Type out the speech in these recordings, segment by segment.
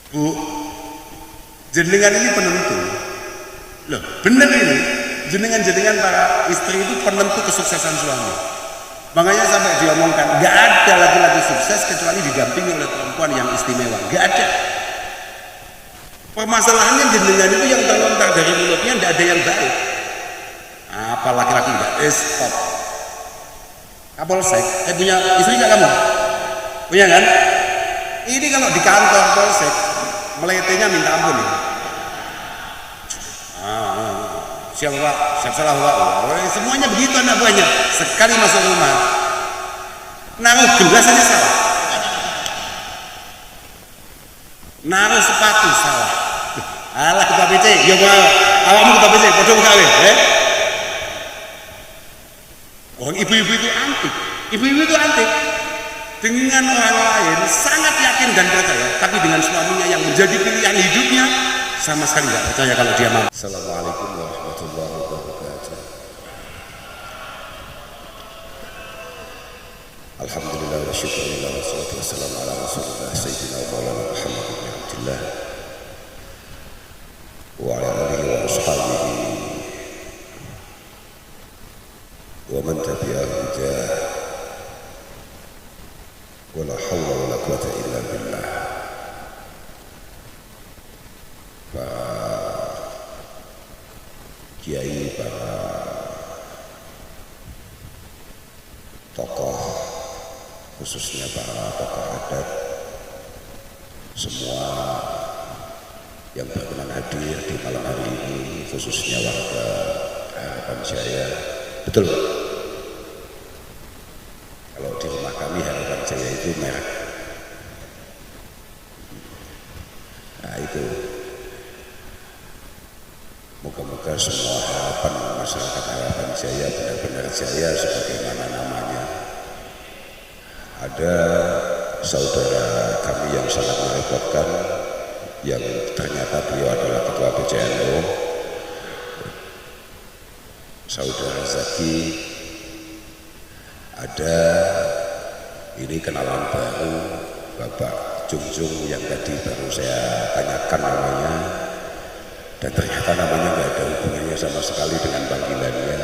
Bu, jenengan ini penentu. Loh, bener ini. Jenengan para istri itu penentu kesuksesan suami. Makanya sampai diomongkan, nggak ada laki-laki sukses kecuali didampingi oleh perempuan yang istimewa. Nggak ada. Permasalahannya jenengan itu yang terlontar dari mulutnya nggak ada yang baik. Apa laki-laki nggak? Stop. Kapolsek, punya istri nggak kamu? Punya kan? Ini kalau di kantor polsek, meletenya minta ampun ya. Siapa Pak? Siap salah Pak? Semuanya begitu anak buahnya. Sekali masuk rumah, naruh gelas aja salah, naruh sepatu salah. Alah ketua PC, ya mau awakmu ketua PC, bodoh kali, Oh, ibu-ibu itu antik. Ibu-ibu itu antik. Dengan orang lain sangat yakin dan percaya, tapi dengan suaminya yang menjadi pilihan hidupnya sama sekali tidak percaya kalau dia mampu. Assalamualaikum warahmatullahi wabarakatuh. Alhamdulillah wa syukurillah wa salatu wassalamu ala rasulillah sayyidina wa maulana Muhammad bin Abdillah wa ala alihi wa ashabihi wa man tabi'ahu hidayah wa la hawla wa la quwata illa billah. Para kiai, para tokoh, khususnya para tokoh adat, semua yang berkenan hadir di malam hari ini, khususnya warga Harapan Jaya. Betul, kalau di rumah kami Harapan Jaya itu merek. Nah itu, moga-moga semua harapan masyarakat Harapan Jaya benar-benar jaya sebagaimana namanya. Ada saudara kami yang sangat merepotkan, yang ternyata beliau adalah ketua PCNU, saudara Zaki. Ada ini kenalan baru, Bapak Jungjung yang tadi baru saya tanyakan namanya, dan ternyata namanya nggak ada hubungannya sama sekali dengan panggilannya.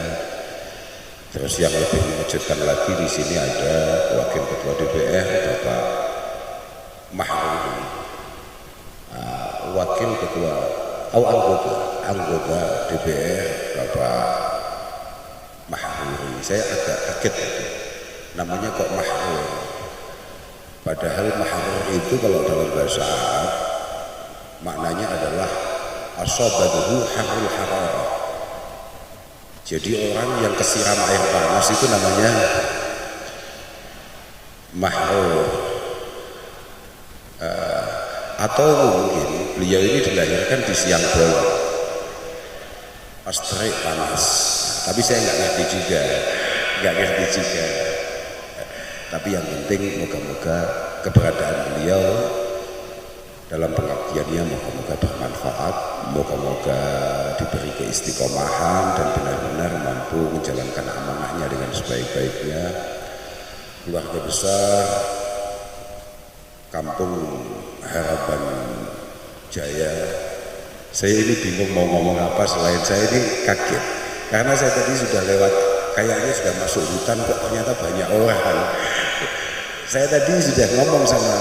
Terus yang lebih mengejutkan lagi, di sini ada Wakil Ketua DPR Bapak Mahruri, Wakil Ketua anggota DPR Bapak Mahruri. Saya agak kaget tadi, namanya kok Mahrur. Padahal Mahrur itu kalau dalam bahasa Arab maknanya adalah asabahu harul hararah. Jadi orang yang kesiram air panas itu namanya Mahrur. Atau mungkin beliau ini dilahirkan di siang bolong, pas terik panas. Tapi saya nggak ngerti juga. Tapi yang penting moga-moga keberadaan beliau dalam pengabdiannya moga-moga bermanfaat, moga-moga diberi keistiqomahan dan benar-benar mampu menjalankan amanahnya dengan sebaik-baiknya. Keluarga besar Kampung Harapan Jaya, saya ini bingung mau ngomong apa, selain saya ini kaget karena saya tadi sudah lewat, kayaknya sudah masuk hutan kok ternyata banyak orang. Saya tadi sudah ngomong sama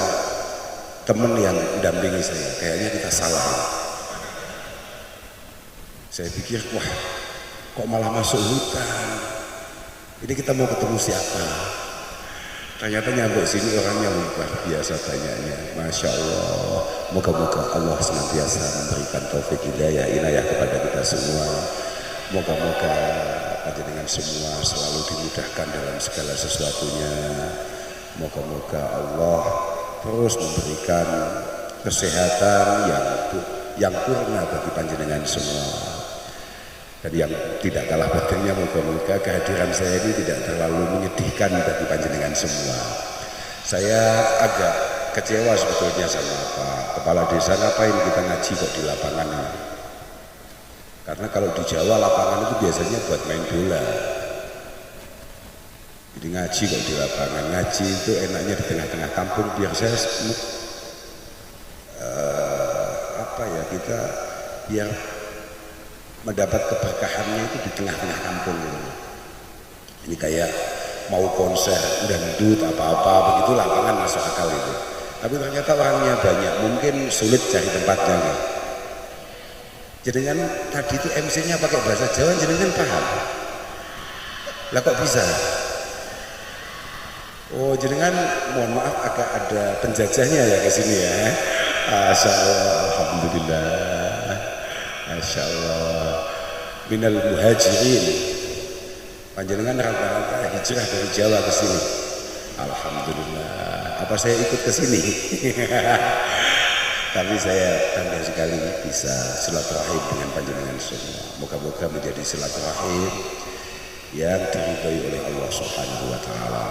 teman yang mendampingi saya, kayaknya kita salah. Saya pikir, wah kok malah masuk hutan, ini kita mau ketemu siapa? Ternyata nyampe sini orangnya luar biasa banyaknya. Masya Allah, moga-moga Allah senantiasa memberikan taufik hidayah inayah kepada kita semua. Moga-moga dengan semua selalu dimudahkan dalam segala sesuatunya. Moga-moga Allah terus memberikan kesehatan yang purna bagi panjenengan semua. Dan yang tidak kalah pentingnya, moga-moga kehadiran saya ini tidak terlalu menyedihkan bagi panjenengan semua. Saya agak kecewa sebetulnya sama Pak Kepala Desa, ngapain kita ngaji kok di lapangan ini? Karena kalau di Jawa lapangan itu biasanya buat main bola. Jadi ngaji kok di lapangan, ngaji itu enaknya di tengah-tengah kampung biar saya apa ya, kita biar mendapat keberkahannya itu di tengah-tengah kampung gitu. Ini kayak mau konser dangdut apa-apa begitu, lapangan masuk akal itu. Tapi ternyata orangnya banyak, mungkin sulit cari tempatnya gitu. Jenengan tadi itu MC-nya pakai bahasa Jawa, jenengan paham? Lah kok bisa? Oh, jenengan mohon maaf agak ada penjajahnya ya ke sini ya. Masya Allah, alhamdulillah. Masya Allah. Minal muhajirin. Panjenengan rata-rata hijrah dari Jawa ke sini. Alhamdulillah. Apa saya ikut ke sini? Tapi saya bangga sekali bisa silaturahim dengan panjenengan semua. Moga-moga menjadi silaturahim yang diridhoi oleh Allah Subhanahu wa taala.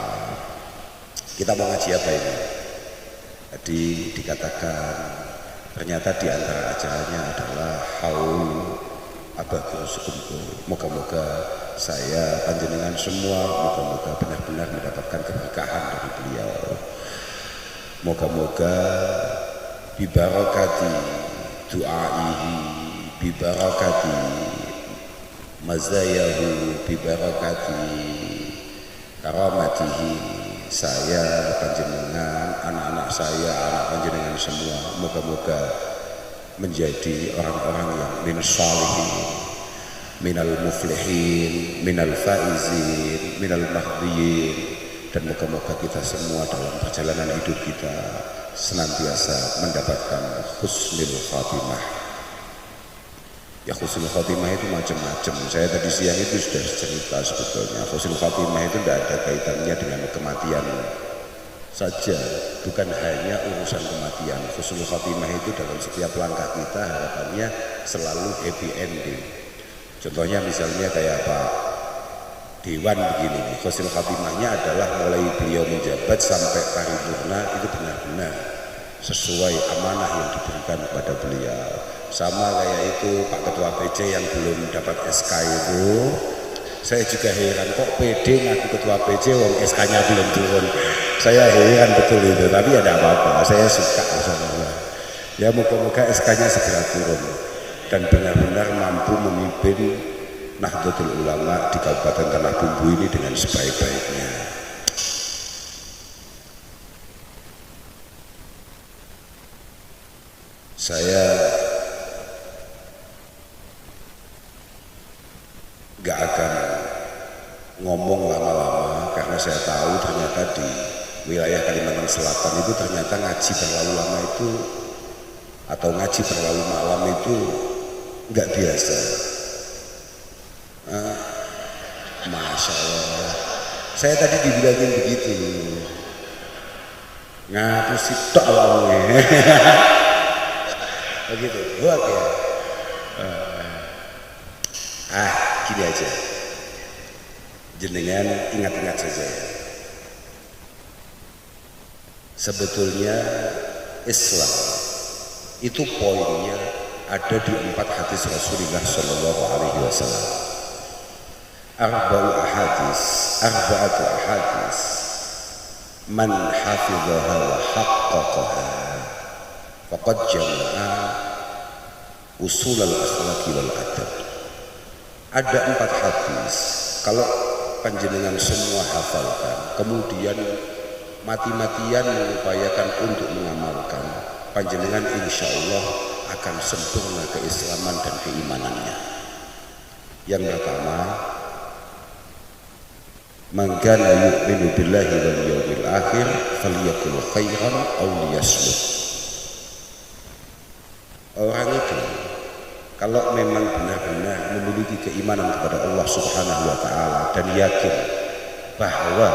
Kita mau ngaji apa ini? Tadi dikatakan ternyata di antara acaranya adalah haul abagir sekumpul. Moga-moga saya panjenengan semua moga-moga benar-benar mendapatkan keberkahan dari beliau. Moga-moga bibarakati du'aihi, bibarakati mazayahu, bibarakati karamatihi, saya panjenengan, anak-anak saya, anak panjenengan semua moga-moga menjadi orang-orang yang minas salihin, minal muflihin, minal faizin, minal mahdiyin, dan moga-moga kita semua dalam perjalanan hidup kita senantiasa mendapatkan husnul khatimah. Ya, husnul khatimah itu macam-macam. Saya tadi siang itu sudah cerita sebetulnya husnul khatimah itu tidak ada kaitannya dengan kematian saja, bukan hanya urusan kematian. Husnul khatimah itu dalam setiap langkah kita harapannya selalu happy ending. Contohnya misalnya kayak Pak Dewan begini, husnul khatimahnya adalah mulai beliau menjabat sampai paripurna itu benar-benar sesuai amanah yang diberikan kepada beliau. Sama kayak itu Pak Ketua PC yang belum dapat SK itu, saya juga heran kok PD ngaku Ketua PC wong SK-nya belum turun. Saya heran betul itu, tapi ada apa-apa, saya suka masalah. Ya moga-moga SK-nya segera turun dan benar-benar mampu memimpin Nahdlatul Ulama di Kabupaten Tanah Bumbu ini dengan sebaik-baiknya. Saya gak akan ngomong lama-lama karena saya tahu ternyata di wilayah Kalimantan Selatan itu ternyata ngaji terlalu lama itu atau ngaji terlalu malam itu gak biasa. Masya Allah, saya tadi dibilangin begitu, ngapusi tok awalnya begitu, oke. Gini aja, jenengan ingat-ingat saja ya. Sebetulnya Islam itu poinnya ada di 4 hadis Rasulullah Shallallahu Alaihi Wasallam. Arba'atu ahadis man hafidhaha wa haqqaqaha faqad jama'a usul al-akhlaqi wal adab. Ada 4 hadis kalau panjenengan semua hafalkan kemudian mati-matian mengupayakan untuk mengamalkan, panjenengan insya Allah akan sempurna keislaman dan keimanannya. Yang pertama, man kana yu'minu billahi wal yawmil akhir falyaqul khairan aw liyasmut. Orang itu kalau memang benar-benar memiliki keimanan kepada Allah Subhanahu wa taala dan yakin bahwa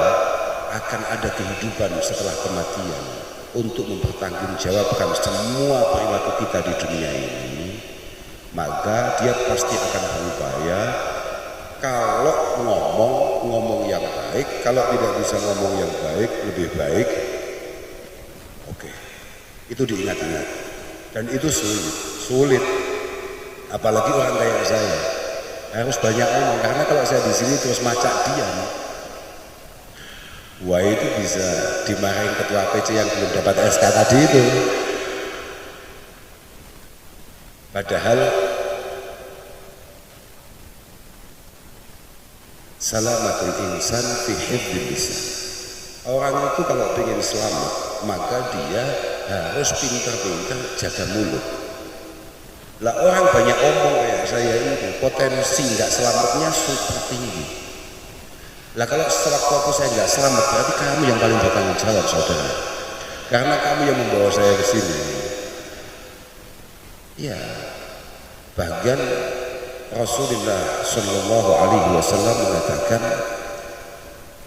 akan ada kehidupan setelah kematian untuk mempertanggungjawabkan semua perilaku kita di dunia ini, maka dia pasti akan berupaya kalau ngomong yang baik, kalau tidak bisa ngomong yang baik, lebih baik oke. Itu diingat-ingat dan itu sulit apalagi orang kayak saya harus banyak ngomong, karena kalau saya di sini terus macak diam, wah itu bisa dimarahin ketua PC yang belum dapat SK tadi itu. Padahal salamatul insan fi hifdzil lisan. Orang itu kalau ingin selamat, maka dia harus pintar-pintar jaga mulut. Lah orang banyak omong kayak saya ini, potensi nggak selamatnya super tinggi. Lah kalau sewaktu saya nggak selamat, berarti kamu yang paling bertanggung jawab, saudara. Karena kamu yang membawa saya ke sini. Ya, bahkan Rasulullah Shallallahu Alaihi Wasallam mengatakan,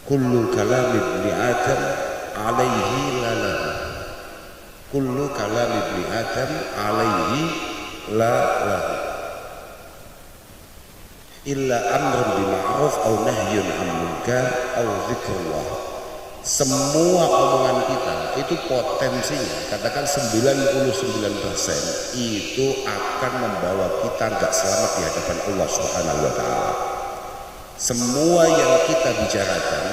kullu kalam ibni Adam alaihi lalah. Kullu kalam ibni Adam alaihi lalah. Illa amrun bima'ruf au nahyun 'anil munkar au dzikrullah. Semua omongan kita itu potensinya, katakan 99% itu akan membawa kita nggak selamat di hadapan Allah Subhanahu wa taala. Semua yang kita bicarakan,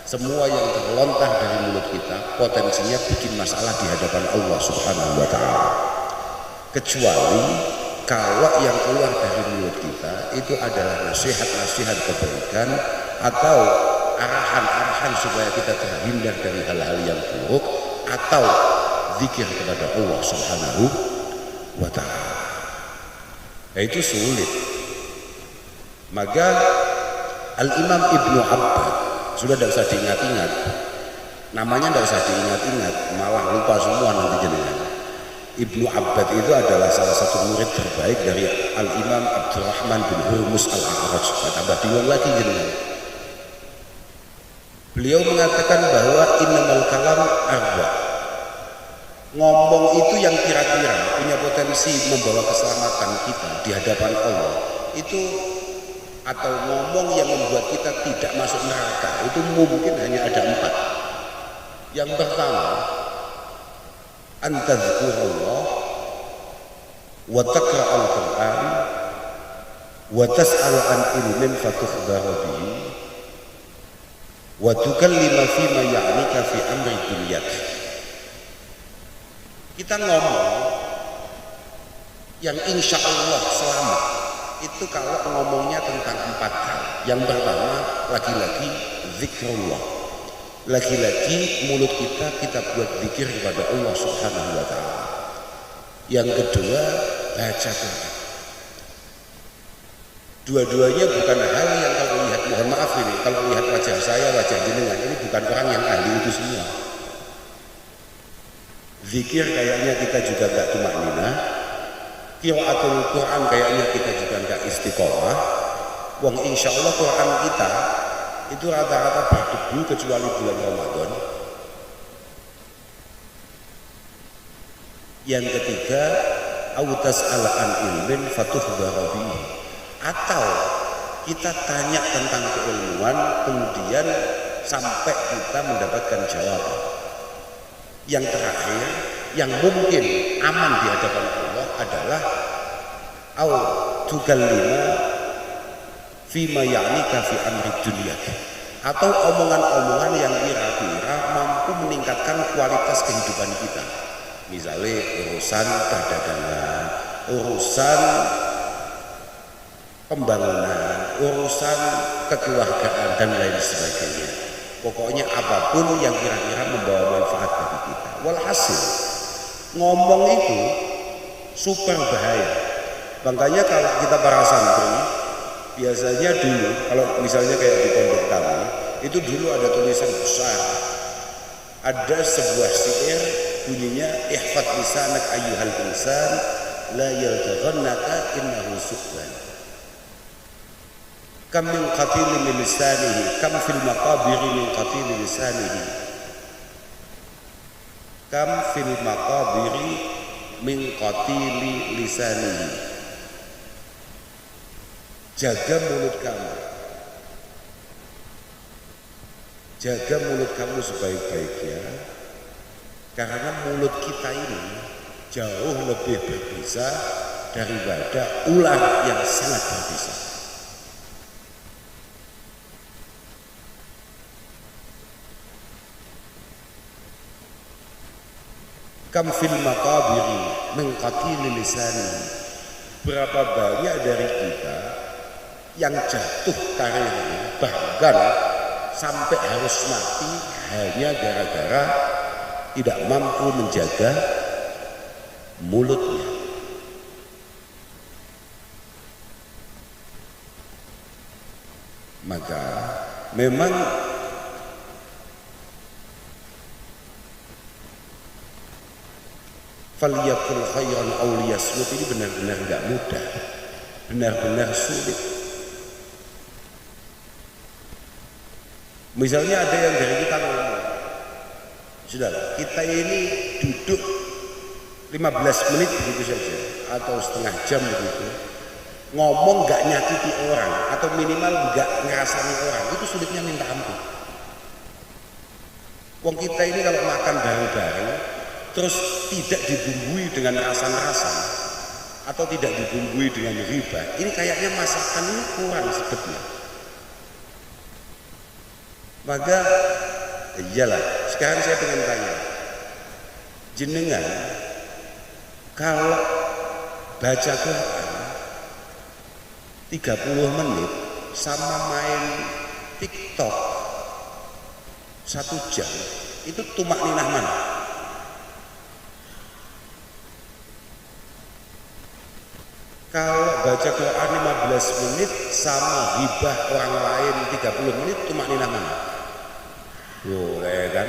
semua yang terlontar dari mulut kita potensinya bikin masalah di hadapan Allah Subhanahu wa taala. Kecuali kalau yang keluar dari mulut kita itu adalah nasihat-nasihat kebaikan atau arahan-arahan supaya kita terhindar dari hal-hal yang buruk atau zikir kepada Allah Subhanahu wa taala. Nah, itu sulit. Maka Al-Imam Ibnu Abbad, sudah tidak usah diingat-ingat, namanya tidak usah diingat-ingat, malah lupa semua nanti jenengan. Ibnu Abbad itu adalah salah satu murid terbaik dari Al-Imam Abdurrahman bin Hurmus Al-A'raj. Tambah bingung lagi jenengan. Beliau mengatakan bahwa innamal kalam arba. Ngomong itu yang kira-kira punya potensi membawa keselamatan kita di hadapan Allah itu, atau ngomong yang membuat kita tidak masuk neraka itu mungkin hanya ada 4. Yang pertama, antadzkurullah wa taqra'al Qur'an wa tas'al an ilmin fatukhbaru bihi wa tukallima fima ya'nika fi amri dunyak. Kita ngomong yang insya Allah selamat itu kalau ngomongnya tentang 4 hal. Yang pertama, lagi-lagi zikrullah, lagi-lagi mulut kita buat zikir kepada Allah Subhanahu wa taala. Yang kedua, baca Quran. Dua-duanya bukan hal yang kalau lihat, mohon maaf ini, kalau lihat wajah saya, wajah jenengan, ini bukan orang yang ahli itu semua. Zikir kayaknya kita juga gak tumaknina, qiraatul Quran kayaknya kita juga gak istiqomah. Wong insya Allah Quran kita itu rata-rata berdebu kecuali bulan Ramadan. Yang ketiga, autas al-an ilmin fatukhbaru bihi, atau kita tanya tentang keilmuan kemudian sampai kita mendapatkan jawaban. Yang terakhir, yang mungkin aman di hadapan Allah adalah au tukallima fima ya'nika fi amri dunya, atau omongan-omongan yang kira-kira mampu meningkatkan kualitas kehidupan kita. Misalnya urusan perdagangan, urusan pembangunan, urusan kekeluargaan dan lain sebagainya. Pokoknya apapun yang kira-kira membawa manfaat bagi kita. Walhasil ngomong itu super bahaya. Makanya kalau kita para santri biasanya dulu, kalau misalnya kayak di pondok kami, itu dulu ada tulisan besar, ada sebuah syair bunyinya, ihfad lisanak ayyuhal insan la yaltaghannaka innahu sukhban. Kam min qatilin min lisanihi, kam fil maqabiri min qatilin lisanihi, kam fil maqabiri min qatili lisanihi. Jaga mulut kamu, jaga mulut kamu sebaik-baiknya, karena mulut kita ini jauh lebih berbisa daripada ular yang sangat berbisa. Kam fil maqabiri min qatili lisani, berapa banyak dari kita yang jatuh karirnya, bahkan sampai harus mati hanya gara-gara tidak mampu menjaga mulutnya. Maka memang faliyakul khairan aw liyasmut ini benar-benar enggak mudah, benar-benar sulit. Misalnya ada yang dari kita ngomong, sudah kita ini duduk 15 menit begitu saja atau setengah jam begitu, ngomong gak nyakiti orang atau minimal gak ngerasani orang, itu sulitnya minta ampun. Wong kita ini kalau makan bareng-bareng terus tidak dibumbui dengan rasan-rasan atau tidak dibumbui dengan riba, ini kayaknya masakan ini kurang sedapnya. Maka iyalah, sekarang saya pengen tanya, jenengan kalau baca Quran 30 menit sama main TikTok 1 jam, itu tumak ninah mana? Kalau baca Quran 15 menit sama hibah orang lain 30 menit, tumak ninah mana? Boleh kan?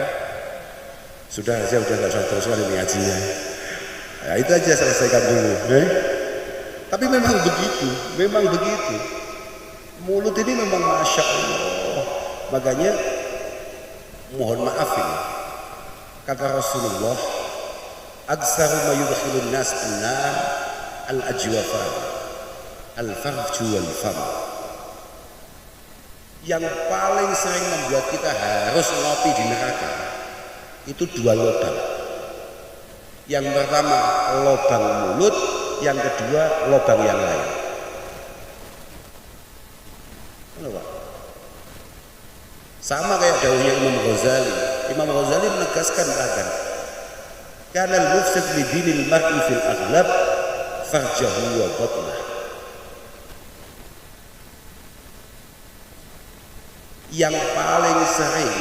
Sudah aja, udah gak usah terus ini ngajinya. Ya, itu aja selesaikan dulu. Tapi memang begitu, memang begitu. Mulut ini memang masya Allah. Makanya mohon maaf ini, kata Rasulullah, aksaru ma yudkhilun nas an-nar al-ajwafan al-farju wal-fam. Yang paling sering membuat kita harus ngopi di neraka itu 2 lubang. Yang pertama lubang mulut, yang kedua lubang yang lain. Kenapa? Sama kayak dawuhnya Imam Ghazali. Imam Ghazali menegaskan bahkan kana al-mufsid li dinil mar'i fil aghlab farjahu wa batnah. Yang paling sering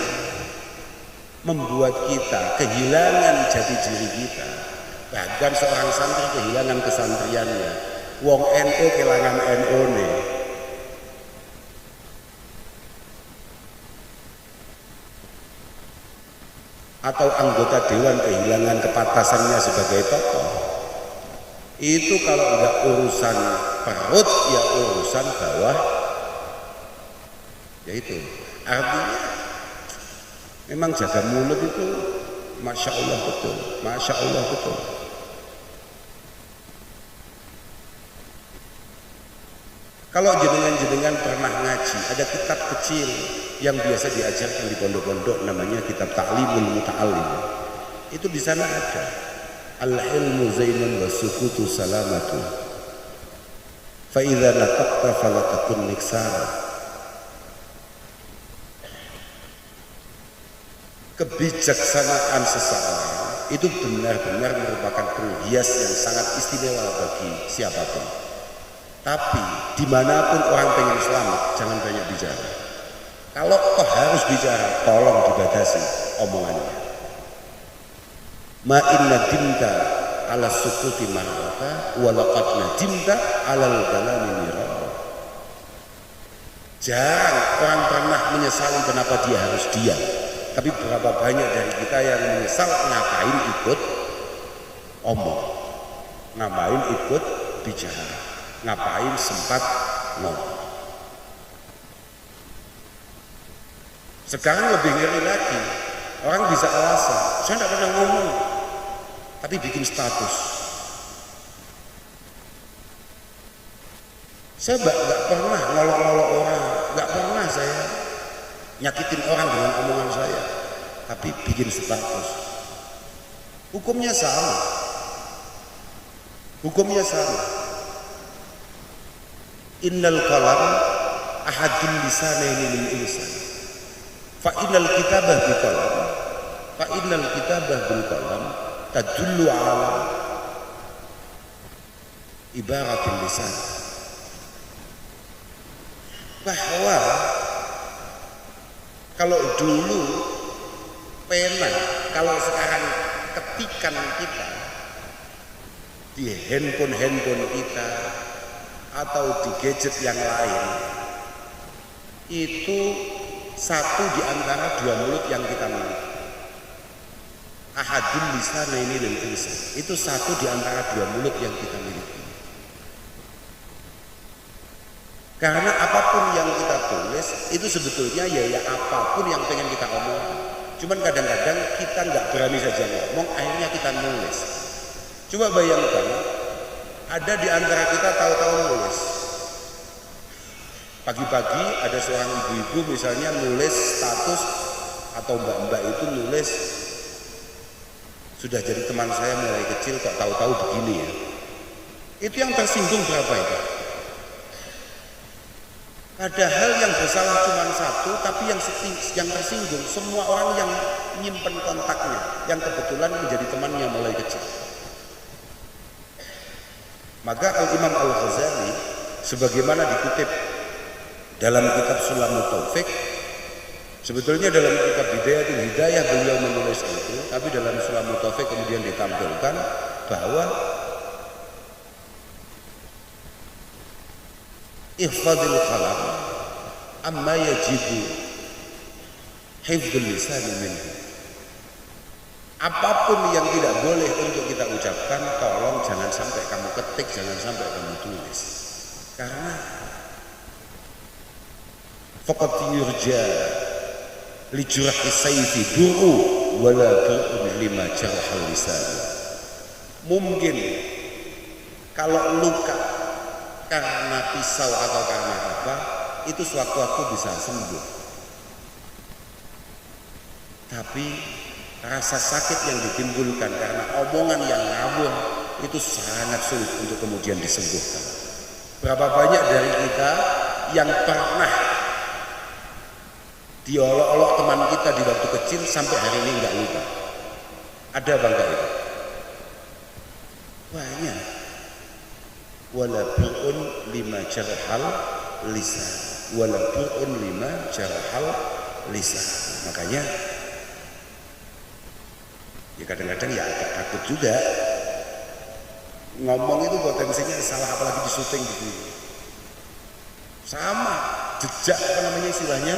membuat kita kehilangan jati diri kita, bahkan seorang santri kehilangan kesantriannya, wong NU kehilangan NU nih, atau anggota dewan kehilangan kepatasannya sebagai tokoh, itu kalau enggak urusan perut ya urusan bawah. Yaitu artinya memang jaga mulut itu masya Allah betul, masya Allah betul. Kalau jenengan-jenengan pernah ngaji, ada kitab kecil yang biasa diajarkan di pondok-pondok, namanya kitab Ta'limul Muta'allim. Itu di sana ada al-ilmu zainun wa sukutu salamatu fa idza nataqta fala takun niksara. Kebijaksanaan seseorang itu benar-benar merupakan penghias yang sangat istimewa bagi siapapun. Tapi dimanapun orang pengen selamat, jangan banyak bicara. Kalau toh harus bicara, tolong dibatasi omongannya. Ma inna dimta ala sukuti marrata wa laqad nadimta alal kalami mirara. Jarang orang pernah menyesali kenapa dia harus diam. Tapi berapa banyak dari kita yang menyesal ngapain ikut omong, ngapain ikut bicara, ngapain sempat ngomong. Sekarang lebih ngeri lagi, orang bisa alasan, saya tidak pernah ngomong, tapi bikin status. Saya nggak pernah ngolok-ngolok orang, nggak pernah saya nyakitin orang dengan omongan saya, tapi bikin status. Hukumnya sama, hukumnya sama. Innal kalam ahadul lisanaini lil insan fa innal kitabah bil kalam fa innal kitabah bil kalam tadullu ala ibaratil lisan, bahwa kalau dulu pena, kalau sekarang ketikan kita di handphone kita atau di gadget yang lain, itu satu di antara dua mulut yang kita miliki. Ahadul lisanaini lil insan, itu satu di antara dua mulut yang kita miliki. Karena apapun yang kita tulis itu sebetulnya ya apapun yang pengen kita omong. Cuman kadang-kadang kita nggak berani saja ngomong, akhirnya kita nulis. Coba bayangkan, ada di antara kita tahu-tahu nulis. Pagi-pagi ada seorang ibu-ibu misalnya nulis status, atau mbak-mbak itu nulis, sudah jadi teman saya mulai kecil kok tahu-tahu begini ya. Itu yang tersinggung berapa itu? Padahal yang bersalah cuma satu, tapi yang tersinggung semua orang yang nyimpen kontaknya, yang kebetulan menjadi temannya mulai kecil. Maka Al-Imam Al-Ghazali sebagaimana dikutip dalam kitab Sulamut Taufik, sebetulnya dalam kitab Bidayatul Hidayah beliau menulis itu, tapi dalam Sulamut Taufik kemudian ditampilkan bahwa ihfadil kalam amma yajibu hifdzul lisani minhu. Apapun yang tidak boleh untuk kita ucapkan, tolong jangan sampai kamu ketik, jangan sampai kamu tulis. Karena faqad yurja li jurhi sayfi du'u wala du'un lima jarhal lisan. Mungkin kalau luka karena pisau atau karena apa, itu sewaktu-waktu bisa sembuh. Tapi rasa sakit yang ditimbulkan karena omongan yang ngawur itu sangat sulit untuk kemudian disembuhkan. Berapa banyak dari kita yang pernah diolok-olok teman kita di waktu kecil sampai hari ini nggak lupa? Ada bangga itu? Banyak. Wala bu'un lima jarhal lisan, wala bu'un lima jarhal lisan. Makanya ya kadang-kadang ya agak takut juga ngomong itu potensinya salah, apalagi di syuting gitu. Sama jejak apa namanya istilahnya,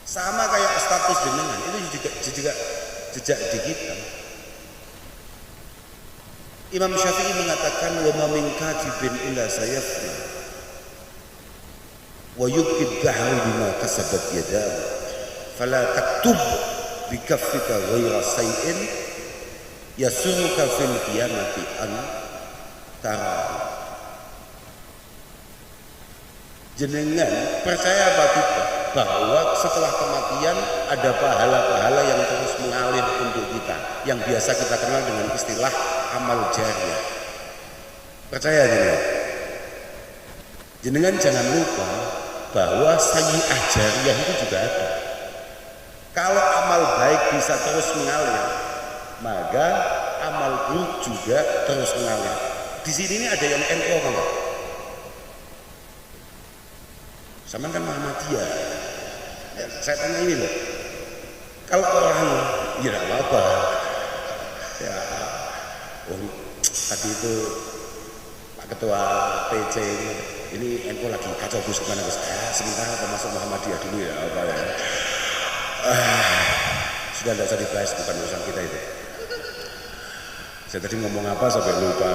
sama kayak status jenengan itu juga jejak digital. Imam Syafi'i mengatakan wa ma min katibin illa sayafna wa yubqi dahru bima kasabat yadahu fala taktub bi kaffika ghaira sayyin yasuruka fil qiyamati an tara. Jenengan percaya apa tidak bahwa setelah kematian ada pahala-pahala yang terus mengalir untuk kita, yang biasa kita kenal dengan istilah amal jariah. Percaya jenengan? Jenengan jangan lupa bahwa sayyi'ah jariah itu juga ada. Kalau amal baik bisa terus mengalir, maka amal buruk juga terus mengalir. Di sini ini ada yang NU apa enggak? Sama kan Muhammadiyah. Ya, saya tanya ini loh. Kalau orang ya tidak apa-apa. Ya, tadi itu Pak Ketua PC ini NU lagi kacau Gus kemana Gus? Sementara termasuk Muhammadiyah dulu ya apa ya? Sudah tidak usah dibahas, bukan urusan kita itu. Saya tadi ngomong apa sampai lupa.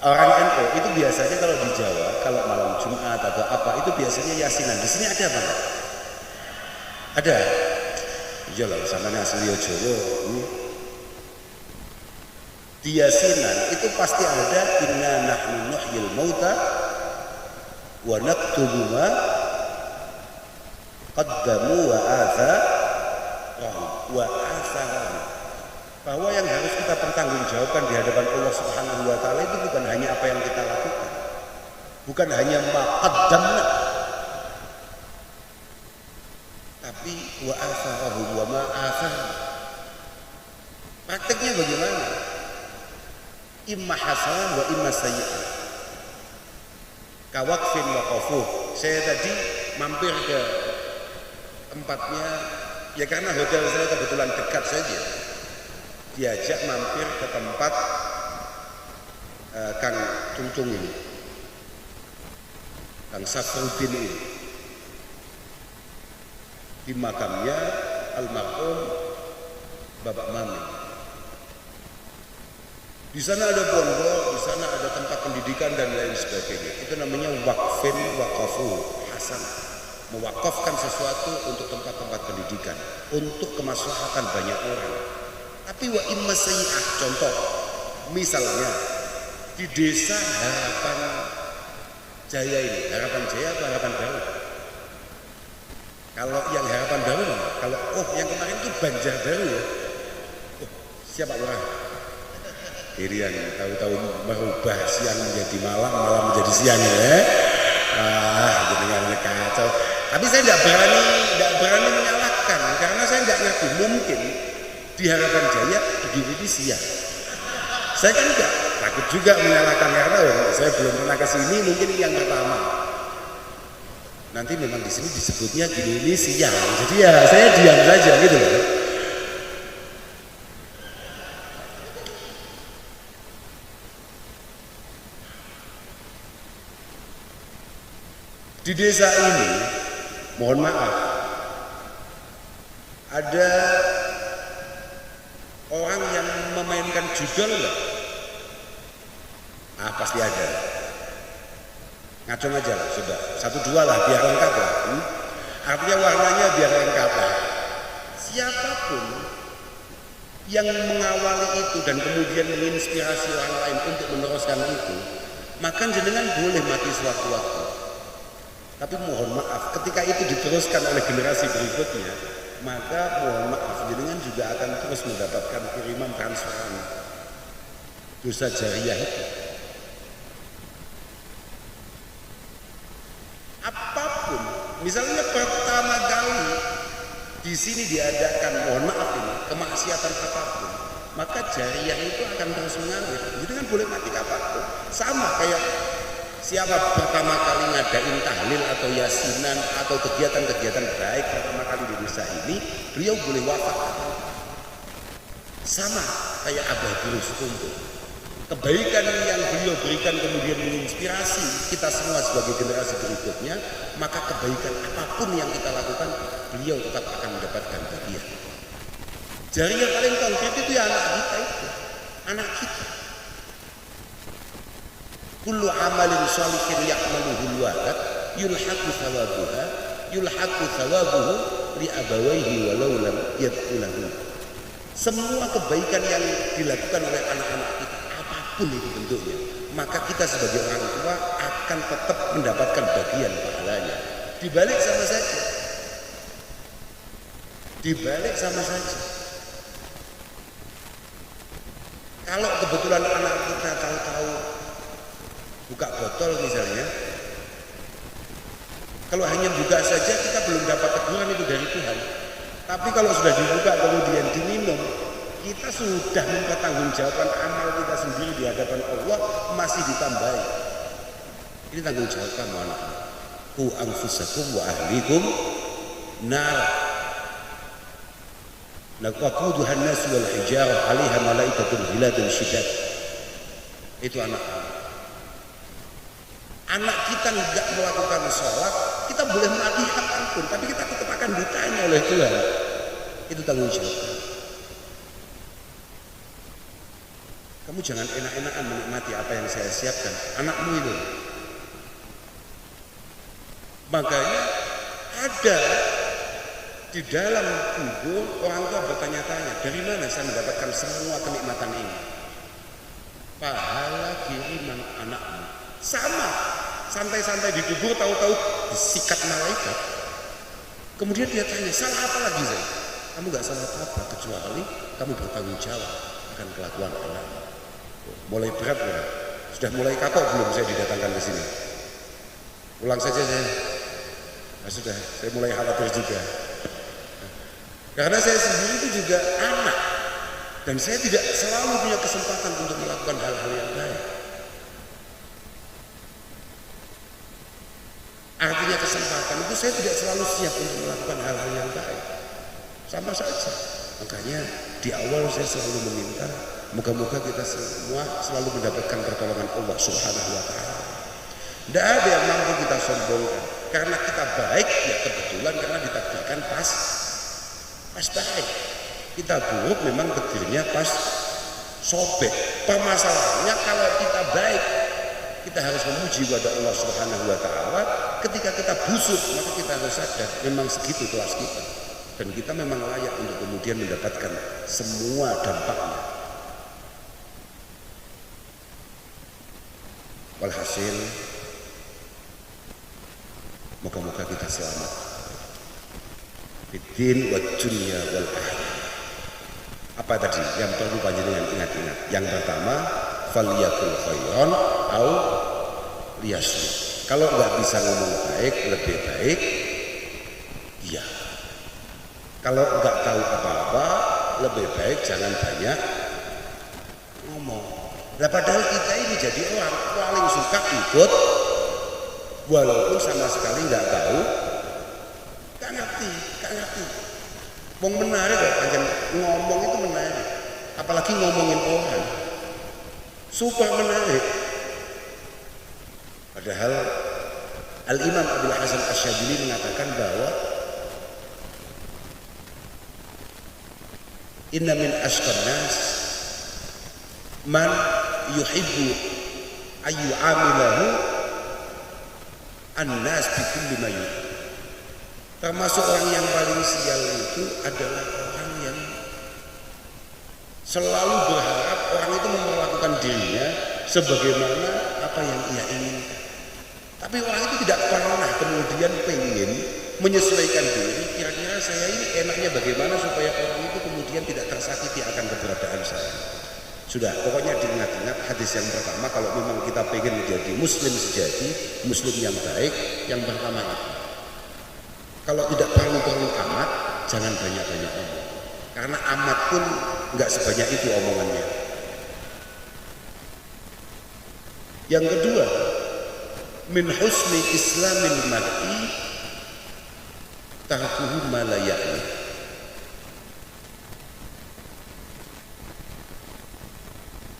Orang NU itu biasanya kalau di Jawa, kalau malam Jumat atau apa, itu biasanya yasinan. Di sini ada apa enggak? Ada. Iya lah, samanya asli Jawa. Di yasinan itu pasti ada inna nahnu nuhyil mauta wa naktubu ma qaddamu wa atharahum. Bahwa yang harus kita pertanggungjawabkan di hadapan Allah Subhanahu wa taala itu bukan hanya apa yang kita lakukan, bukan hanya maqaddamna, tapi wa atharahum wa ma athar. Prakteknya bagaimana? imma hasanah wa imma sayyi'ah. Kawakfin wa qafuh. Saya tadi mampir ke tempatnya ya karena hotel saya kebetulan dekat saja. Diajak mampir ke tempat Kang Cungcung ini, Kang Safruddin ini, di makamnya almarhum Bapak Mami. Di sana ada pondok, di sana ada tempat pendidikan dan lain sebagainya. Itu namanya wakfin waqafu hasan, mewakafkan sesuatu untuk tempat-tempat pendidikan, untuk kemaslahatan banyak orang. Tapi wa imma sayyi'ah, contoh, misalnya di desa Harapan Jaya ini, Harapan Jaya atau Harapan Baru? Kalau yang Harapan Baru, kalau yang kemarin itu Banjarbaru ya. Siapa lurah? Irian tahu-tahu merubah siang menjadi malam, malam menjadi siang ya. Dengan kacau. Tapi saya tidak berani menyalahkan karena saya tidak ngerti. Mungkin di Harapan Jaya begini siang. Saya kan enggak takut juga menyalahkan karena saya belum pernah ke sini, mungkin ini yang pertama. Nanti memang di sini disebutnya gini ini siang. Jadi ya saya diam saja gitu loh. Di desa ini, mohon maaf, ada orang yang memainkan judol enggak? Pasti ada. Ngacung aja lah, sudah. 1-2 lah, biar lengkap lah. Artinya warnanya biar lengkap lah. Siapapun yang mengawali itu dan kemudian menginspirasi orang lain untuk meneruskan itu, maka jenengan boleh mati sewaktu-waktu. Tapi mohon maaf, ketika itu diteruskan oleh generasi berikutnya, maka mohon maaf, jenengan juga akan terus mendapatkan kiriman transferan dosa jariah itu. Apapun, misalnya pertama kali di sini diadakan, mohon maaf ini, kemaksiatan apapun, maka jariah itu akan terus mengalir. Jenengan boleh mati kapanpun. Sama kayak siapa pertama kali ngadain tahlil atau yasinan atau kegiatan-kegiatan baik pertama kali di desa ini, beliau boleh wafat. Sama kayak Abah Guru Sukunto. Kebaikan yang beliau berikan kemudian menginspirasi kita semua sebagai generasi berikutnya, maka kebaikan apapun yang kita lakukan, beliau tetap akan mendapatkan bagian. Jari yang paling konkret itu ya anak kita itu, anak kita. Kullu amalin shalihin ya'maluhu walad yulhaqu thawabuhu li abawaihi walau lam yad'ulahu. Semua kebaikan yang dilakukan oleh anak-anak kita, apapun itu bentuknya, maka kita sebagai orang tua akan tetap mendapatkan bagian pahalanya. Dibalik sama saja. Kalau kebetulan anak kita tahu-tahu buka botol misalnya, kalau hanya buka saja kita belum dapat teguran itu dari Tuhan. Tapi kalau sudah dibuka kemudian diminum, kita sudah mempertanggungjawabkan amal kita sendiri di hadapan Allah, masih ditambahi. Ini tanggung jawab kamu anak-anak. Qu anfusakum wa ahlikum nar. Waquduha an-nas wal hijarah 'alaiha malaikatun ghiladun syidad. Itu anak-anak. Anak kita nggak melakukan sholat, kita boleh mati kapanpun, tapi kita tetap akan ditanya oleh Tuhan. Itu tanggung jawab. Kamu jangan enak-enakan menikmati apa yang saya siapkan. Anakmu itu. Makanya ada di dalam kubur orang tua bertanya-tanya, dari mana saya mendapatkan semua kenikmatan ini? Pahala kiriman anakmu. Sama, santai-santai di kubur tahu-tahu disikat malaikat. Kemudian dia tanya, salah apa lagi saya? Kamu gak salah apa-apa kecuali kamu bertanggung jawab akan kelakuan anak. Mulai berat ya. Sudah mulai kapok belum saya didatangkan ke sini? Pulang saja saya. Nah, sudah, saya mulai khawatir juga. Karena saya sendiri itu juga anak dan saya tidak selalu punya kesempatan untuk melakukan melakukan hal-hal yang baik. Artinya kesempatan itu saya tidak selalu siap untuk melakukan hal-hal yang baik. Sama saja. Makanya di awal saya selalu meminta moga-moga kita semua selalu mendapatkan pertolongan Allah Subhanahu wa taala. Tidak ada yang mampu kita sombongkan. Karena kita baik ya kebetulan karena ditakdirkan pas baik. Kita buruk memang takdirnya pas sobek. Permasalahannya kalau kita baik, kita harus memuji kepada Allah Subhanahu wa taala. Ketika kita busuk, maka kita harus sadar memang segitu kelas kita. Dan kita memang layak untuk kemudian mendapatkan semua dampaknya. Walhasil, moga-moga kita selamat fiddin wa dunya wal akhirah. Apa tadi yang perlu panjenengan ingat-ingat? Yang pertama, faliyakul khairan au liyasmut. Kalau nggak bisa ngomong baik, lebih baik iya. Kalau nggak tahu apa-apa, lebih baik jangan banyak ngomong. Nah, padahal kita ini jadi orang paling suka ikut, walaupun sama sekali nggak tahu, nggak ngerti. Wong menarik kok, panjang ngomong itu menarik, apalagi ngomongin orang, super menarik. Padahal Al-Imam Abil Hasan Asyadzili mengatakan bahwa inna min ashqan nas man yuhibbu ayu amilahu an-nas bi kulli ma yuhibbu. Termasuk orang yang paling sial itu adalah orang yang selalu berharap orang itu memperlakukan dirinya sebagaimana apa yang ia inginkan. Tapi orang itu tidak pernah kemudian pengen menyesuaikan diri, kira-kira saya ini enaknya bagaimana supaya orang itu kemudian tidak tersakiti akan keberadaan saya. Sudah, pokoknya diingat-ingat hadis yang pertama, kalau memang kita pengen menjadi muslim sejati, muslim yang baik, yang pertama itu. Kalau tidak perlu amat, jangan banyak-banyak omong. Karena amat pun nggak sebanyak itu omongannya. Yang kedua, min husni islamil mar'i tarkuhu ma la ya'ni.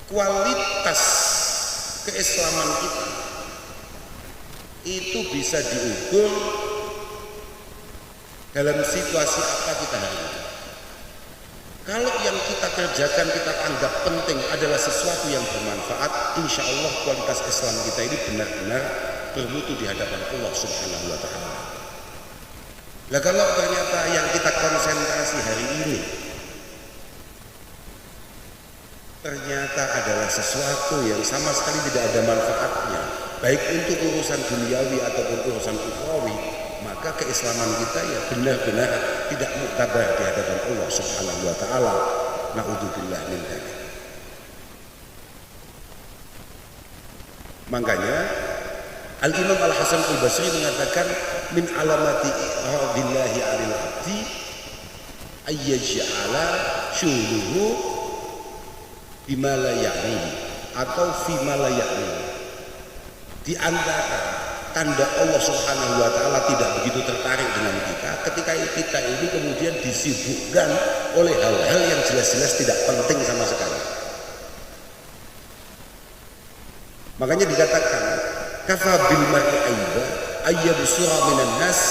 Kualitas keislaman kita itu bisa diukur dalam situasi apa kita hari ini. Kalau yang kita kerjakan kita anggap penting adalah sesuatu yang bermanfaat, insya Allah kualitas Islam kita ini benar-benar bermutu di hadapan Allah Subhanahu wa taala. Nah, kalau ternyata yang kita konsentrasi hari ini ternyata adalah sesuatu yang sama sekali tidak ada manfaatnya, baik untuk urusan duniawi ataupun urusan ukhrawi, maka keislaman kita ya benar-benar tidak muktabar di hadapan Allah Subhanahu wa taala. Na'udzubillah min dzalik. Makanya Al-Imam Al-Hasan Al-Basri mengatakan min alamati i'radillahi 'anil 'abdi ayyaj'ala syughluhu bima la ya'ni atau fima la ya'ni. Di antara tanda Allah Subhanahu wa taala tidak begitu tertarik dengan kita ketika kita ini kemudian disibukkan oleh hal-hal yang jelas-jelas tidak penting sama sekali. Makanya dikatakan kafa bil mar'i aiba ayyabsura minan nas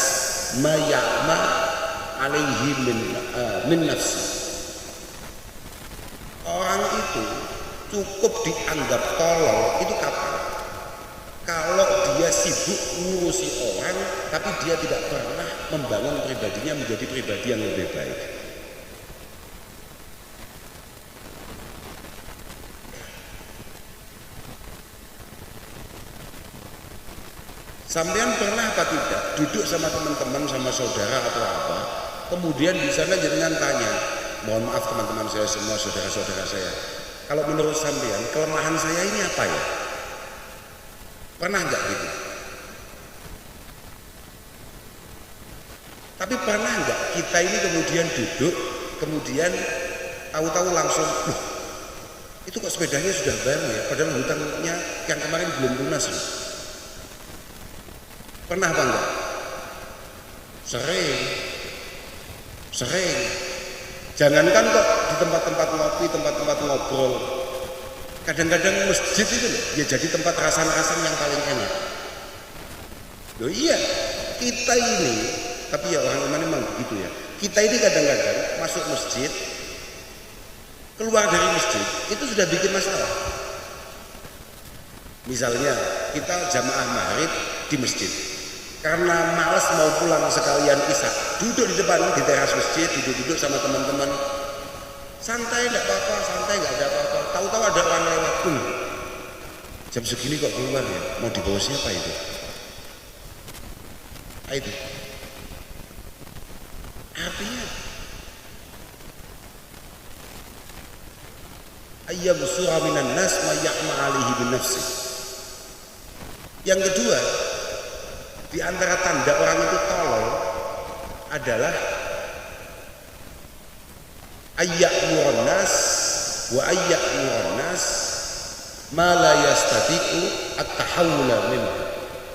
ma ya'ma alaihi min nafsi. Orang itu cukup dianggap tolol itu kapan? Kalau dia sibuk ngurusi orang tapi dia tidak pernah membangun pribadinya menjadi pribadi yang lebih baik. Sampean pernah apa tidak duduk sama teman-teman, sama saudara atau apa, kemudian di sana jenengan tanya, mohon maaf teman-teman saya semua, saudara-saudara saya, kalau menurut sampean kelemahan saya ini apa ya? Pernah nggak gitu? Tapi pernah nggak kita ini kemudian duduk, kemudian tahu-tahu langsung, Itu kok sepedanya sudah baru ya, padahal hutangnya yang kemarin belum lunas loh. Pernah apa enggak? Sering. Jangankan kok di tempat-tempat ngopi, tempat-tempat ngobrol. Kadang-kadang masjid itu loh, ya jadi tempat rasan-rasan yang paling enak. Loh iya, kita ini, tapi ya orang iman memang begitu ya. Kita ini kadang-kadang masuk masjid, keluar dari masjid, itu sudah bikin masalah. Misalnya kita jamaah maghrib di masjid, karena malas mau pulang sekalian isya, duduk di depan di teras masjid, duduk sama teman-teman, santai nggak apa-apa, santai nggak ada apa-apa. Tahu-tahu ada orang lewat, jam segini kok keluar ya, mau dibawa siapa itu? Itu artinya ayyam surah minan nas ma ya'ma alihi bin nafsi. Yang kedua, di antara tanda orang itu tolol adalah ayya'muran nas wa ayya'muran nas ma la yastati'u at-tahawula minhu.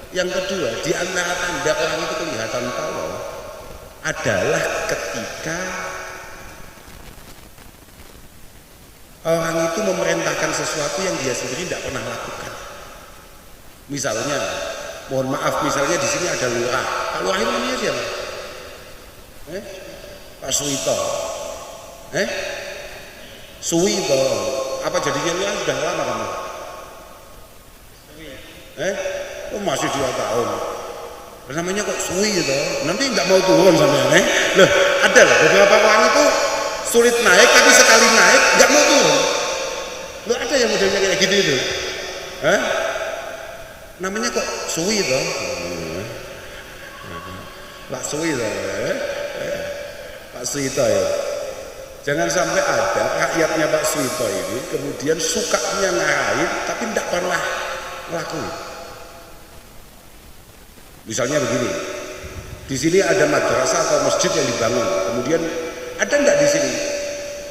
Yang kedua, di antara tanda orang itu kelihatan tolol adalah ketika orang itu memerintahkan sesuatu yang dia sendiri tidak pernah lakukan. Misalnya, mohon maaf, misalnya di sini ada lurah. Pak lurah itu namanya siapa? Pak Suwito. Suwito. Apa jadinya lurah sudah lama kamu? Oh masih 2 tahun. Namanya kok Suwito. Nanti nggak mau turun sampai loh, ada lah beberapa orang itu sulit naik, tapi sekali naik nggak mau turun. Loh ada yang modelnya kayak gitu itu. Namanya kok Suwito. Pak Suwito. Pak Suwito ya. Jangan sampai ada rakyatnya Pak Suwito ini kemudian sukanya ngarahin tapi tidak pernah ngelakuin. Misalnya begini, di sini ada madrasah atau masjid yang dibangun, kemudian ada enggak di sini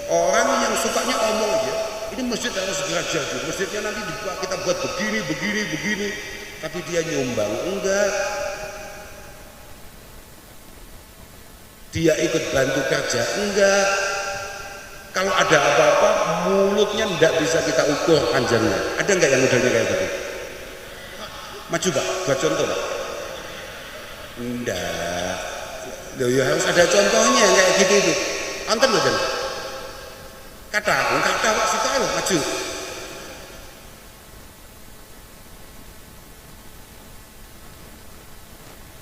orang yang sukanya omong aja, ini masjid harus segera jadi, masjidnya nanti kita buat begini, tapi dia nyumbang enggak, dia ikut bantu kerja enggak. Kalau ada apa-apa mulutnya enggak bisa kita ukur panjangnya. Ada enggak yang modelnya kayak gitu? Maju Pak, buat contoh Pak. Enggak, loh ya harus ada contohnya kayak gitu itu. Anten loh kan? Kata Pak Sito ayo maju.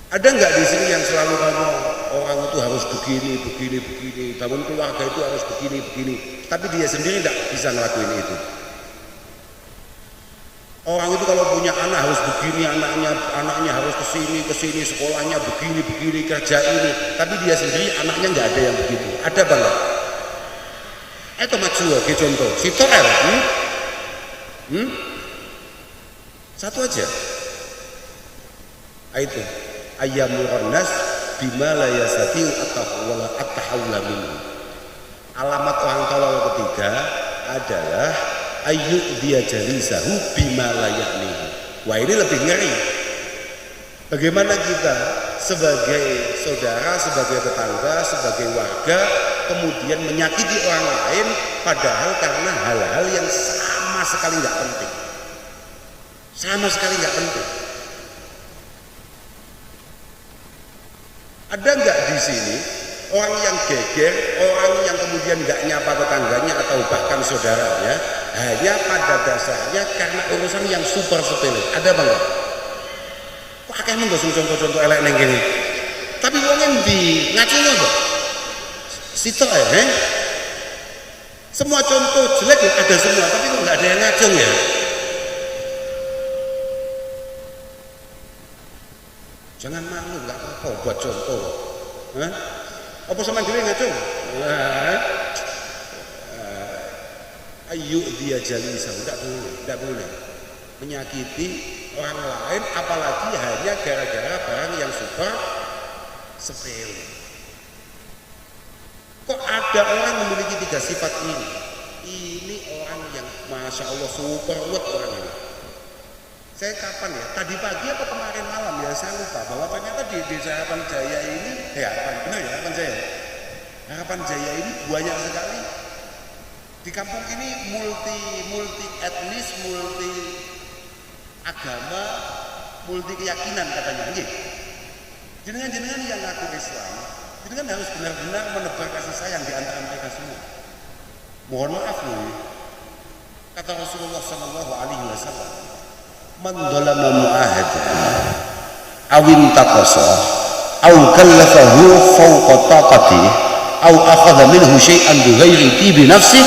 Ada nggak di sini yang selalu ngomong orang itu harus begini, bangun keluarga itu harus begini, tapi dia sendiri tidak bisa ngelakuin itu. Orang itu kalau punya anak harus begini, anaknya harus kesini, sekolahnya begini, kerja ini, tapi dia sendiri anaknya nggak ada yang begitu. Ada banget. Itu maju lagi contoh. Sito satu aja. Itu ayyamul nas bima la yasati at-tahawula minhu. Alamat orang tolol ketiga adalah ayyuk dia jalisahu bima la ya'nihi. Wah ini lebih ngeri. Bagaimana kita sebagai saudara, sebagai tetangga, sebagai warga kemudian menyakiti orang lain padahal karena hal-hal yang sama sekali nggak penting. Ada nggak di sini orang yang geger, orang yang kemudian nggak nyapa tetangganya atau bahkan saudaranya hanya pada dasarnya karena urusan yang super sepele? Ada apa enggak? Kok akeh menggosong contoh-contoh elek neng gini. Tapi wong endi ngacono kok? Sitok Semua contoh jelek ya ada semua, tapi kok nggak ada yang ngacung ya? Jangan malu, nggak apa-apa buat contoh. Apa sama diri ngacung? Ayo dia jalisah, tidak boleh menyakiti orang lain, apalagi hanya gara-gara barang yang super sepele. Kok ada orang memiliki 3 sifat ini? Ini orang yang Masya Allah super wet orang ini. Saya kapan ya? Tadi pagi apa kemarin malam ya, saya lupa, bahwa ternyata di Desa Harapan Jaya ini, benar ya, Harapan Jaya. Harapan Jaya ini banyak sekali. Di kampung ini multi etnis, multi agama, multi keyakinan katanya. Nggih. Jenengan-jenengan yang ngaku Islam, jenengan harus benar-benar menebar kasih sayang di antara mereka semua. Mohon maaf nih, kata Rasulullah Shallallahu Alaihi Wasallam, man dzalama mu'ahadan aw intaqasa aw kallafahu fawqa taqati aw akhadha minhu syai'an bighairi tibi nafsi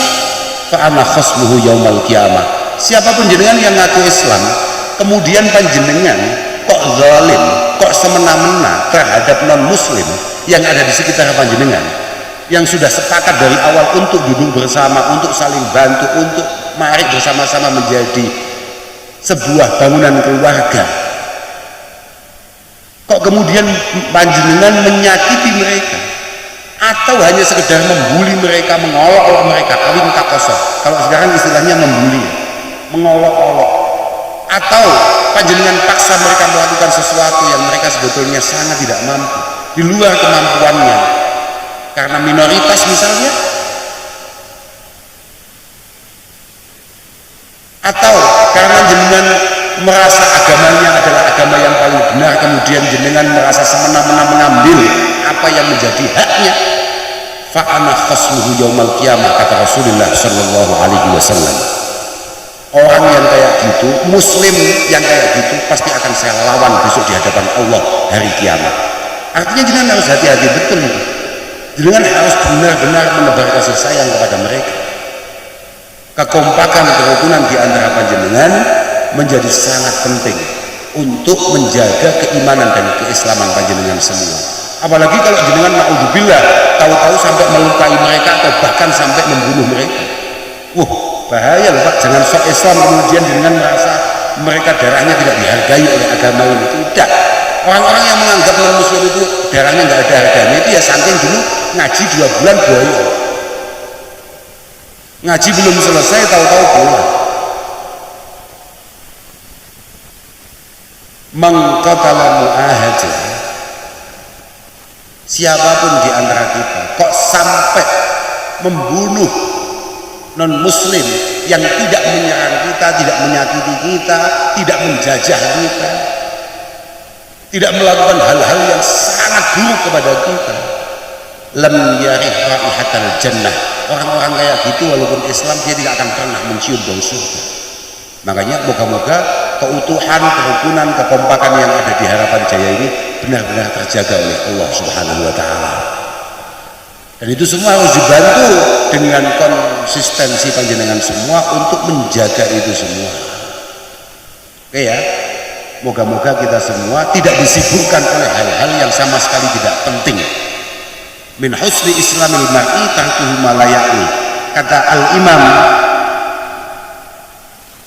fa ana khasmuhu yaumal qiyamah. Siapapun jenengan yang ngaku Islam kemudian panjenengan kok zalim, kok semena-mena terhadap non muslim yang ada di sekitar panjenengan, yang sudah sepakat dari awal untuk duduk bersama, untuk saling bantu, untuk mari bersama-sama menjadi sebuah bangunan keluarga, kok kemudian panjenengan menyakiti mereka atau hanya sekedar membuli mereka, mengolok-olok mereka, kawin tak kosong, kalau sekarang istilahnya membuli, mengolok-olok, atau panjenengan paksa mereka melakukan sesuatu yang mereka sebetulnya sangat tidak mampu, di luar kemampuannya, karena minoritas misalnya, atau karena jenengan merasa agamanya adalah agama yang paling benar, kemudian jenengan merasa semena-mena mengambil apa yang menjadi haknya, fa ana khasmuhu yaumal qiyamah, kata Rasulullah Shallallahu Alaihi Wasallam. Orang yang kayak gitu, muslim yang kayak gitu pasti akan saya lawan besok di hadapan Allah hari kiamat. Artinya jenengan harus hati-hati betul itu. Jenengan harus benar-benar menebar kasih sayang kepada mereka. Kekompakan, kerukunan di antara panjenengan menjadi sangat penting untuk menjaga keimanan dan keislaman panjenengan semua. Apalagi kalau jenengan naudzubillah tahu-tahu sampai melukai mereka atau bahkan sampai membunuh mereka. Bahaya loh Pak, jangan sok Islam kemudian jenengan merasa mereka darahnya tidak dihargai oleh agama ini. Tidak. Orang-orang yang menganggap non muslim itu darahnya nggak ada harganya itu ya saking dulu ngaji 2 bulan boyo. Ngaji belum selesai tahu-tahu pulang. Mengqatala mu'ahadan, siapapun di antara kita kok sampai membunuh non muslim yang tidak menyerang kita, tidak menyakiti kita, tidak menjajah kita, tidak melakukan hal-hal yang sangat buruk kepada kita, lam yarih raihatal jannah. Orang-orang kayak gitu walaupun Islam dia tidak akan pernah mencium bau surga. Makanya moga-moga keutuhan, kerukunan, kekompakan yang ada di Harapan Jaya ini benar-benar terjaga oleh Allah Subhanahu wa taala. Dan itu semua harus dibantu dengan konsistensi panjenengan semua untuk menjaga itu semua. Oke ya, moga-moga kita semua tidak disibukkan oleh hal-hal yang sama sekali tidak penting. Min husni islamil mar'i tarkuhu ma la ya'ni. Kata Al-Imam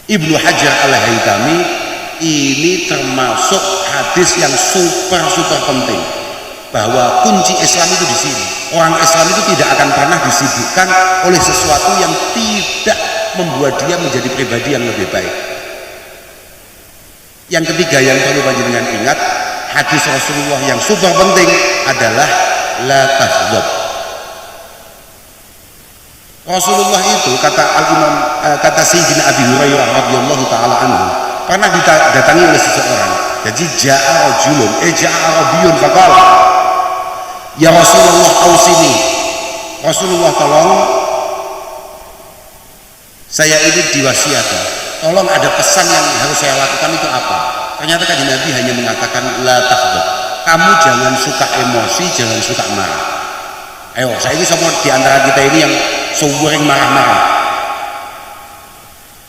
Ibnu Hajar Al-Haytami, ini termasuk hadis yang super penting, bahwa kunci Islam itu di sini. Orang Islam itu tidak akan pernah disibukkan oleh sesuatu yang tidak membuat dia menjadi pribadi yang lebih baik. Yang ketiga yang perlu panjenengan ingat, hadis Rasulullah yang super penting adalah la taghdab. Rasulullah itu kata Al-Imam kata Sayyidina Abi Hurairah radhiyallahu taala anhu pernah didatangi oleh seseorang. Jadi ja'a rajulun ja'a arabiyun faqala ya Rasulullah ausini, Rasulullah tolong saya ini diwasiatkan, tolong ada pesan yang harus saya lakukan itu apa. Ternyata Kanjeng Nabi hanya mengatakan la taghdab, kamu jangan suka emosi, jangan suka marah. Ayo, saya ini semua di antara kita ini yang sering marah-marah.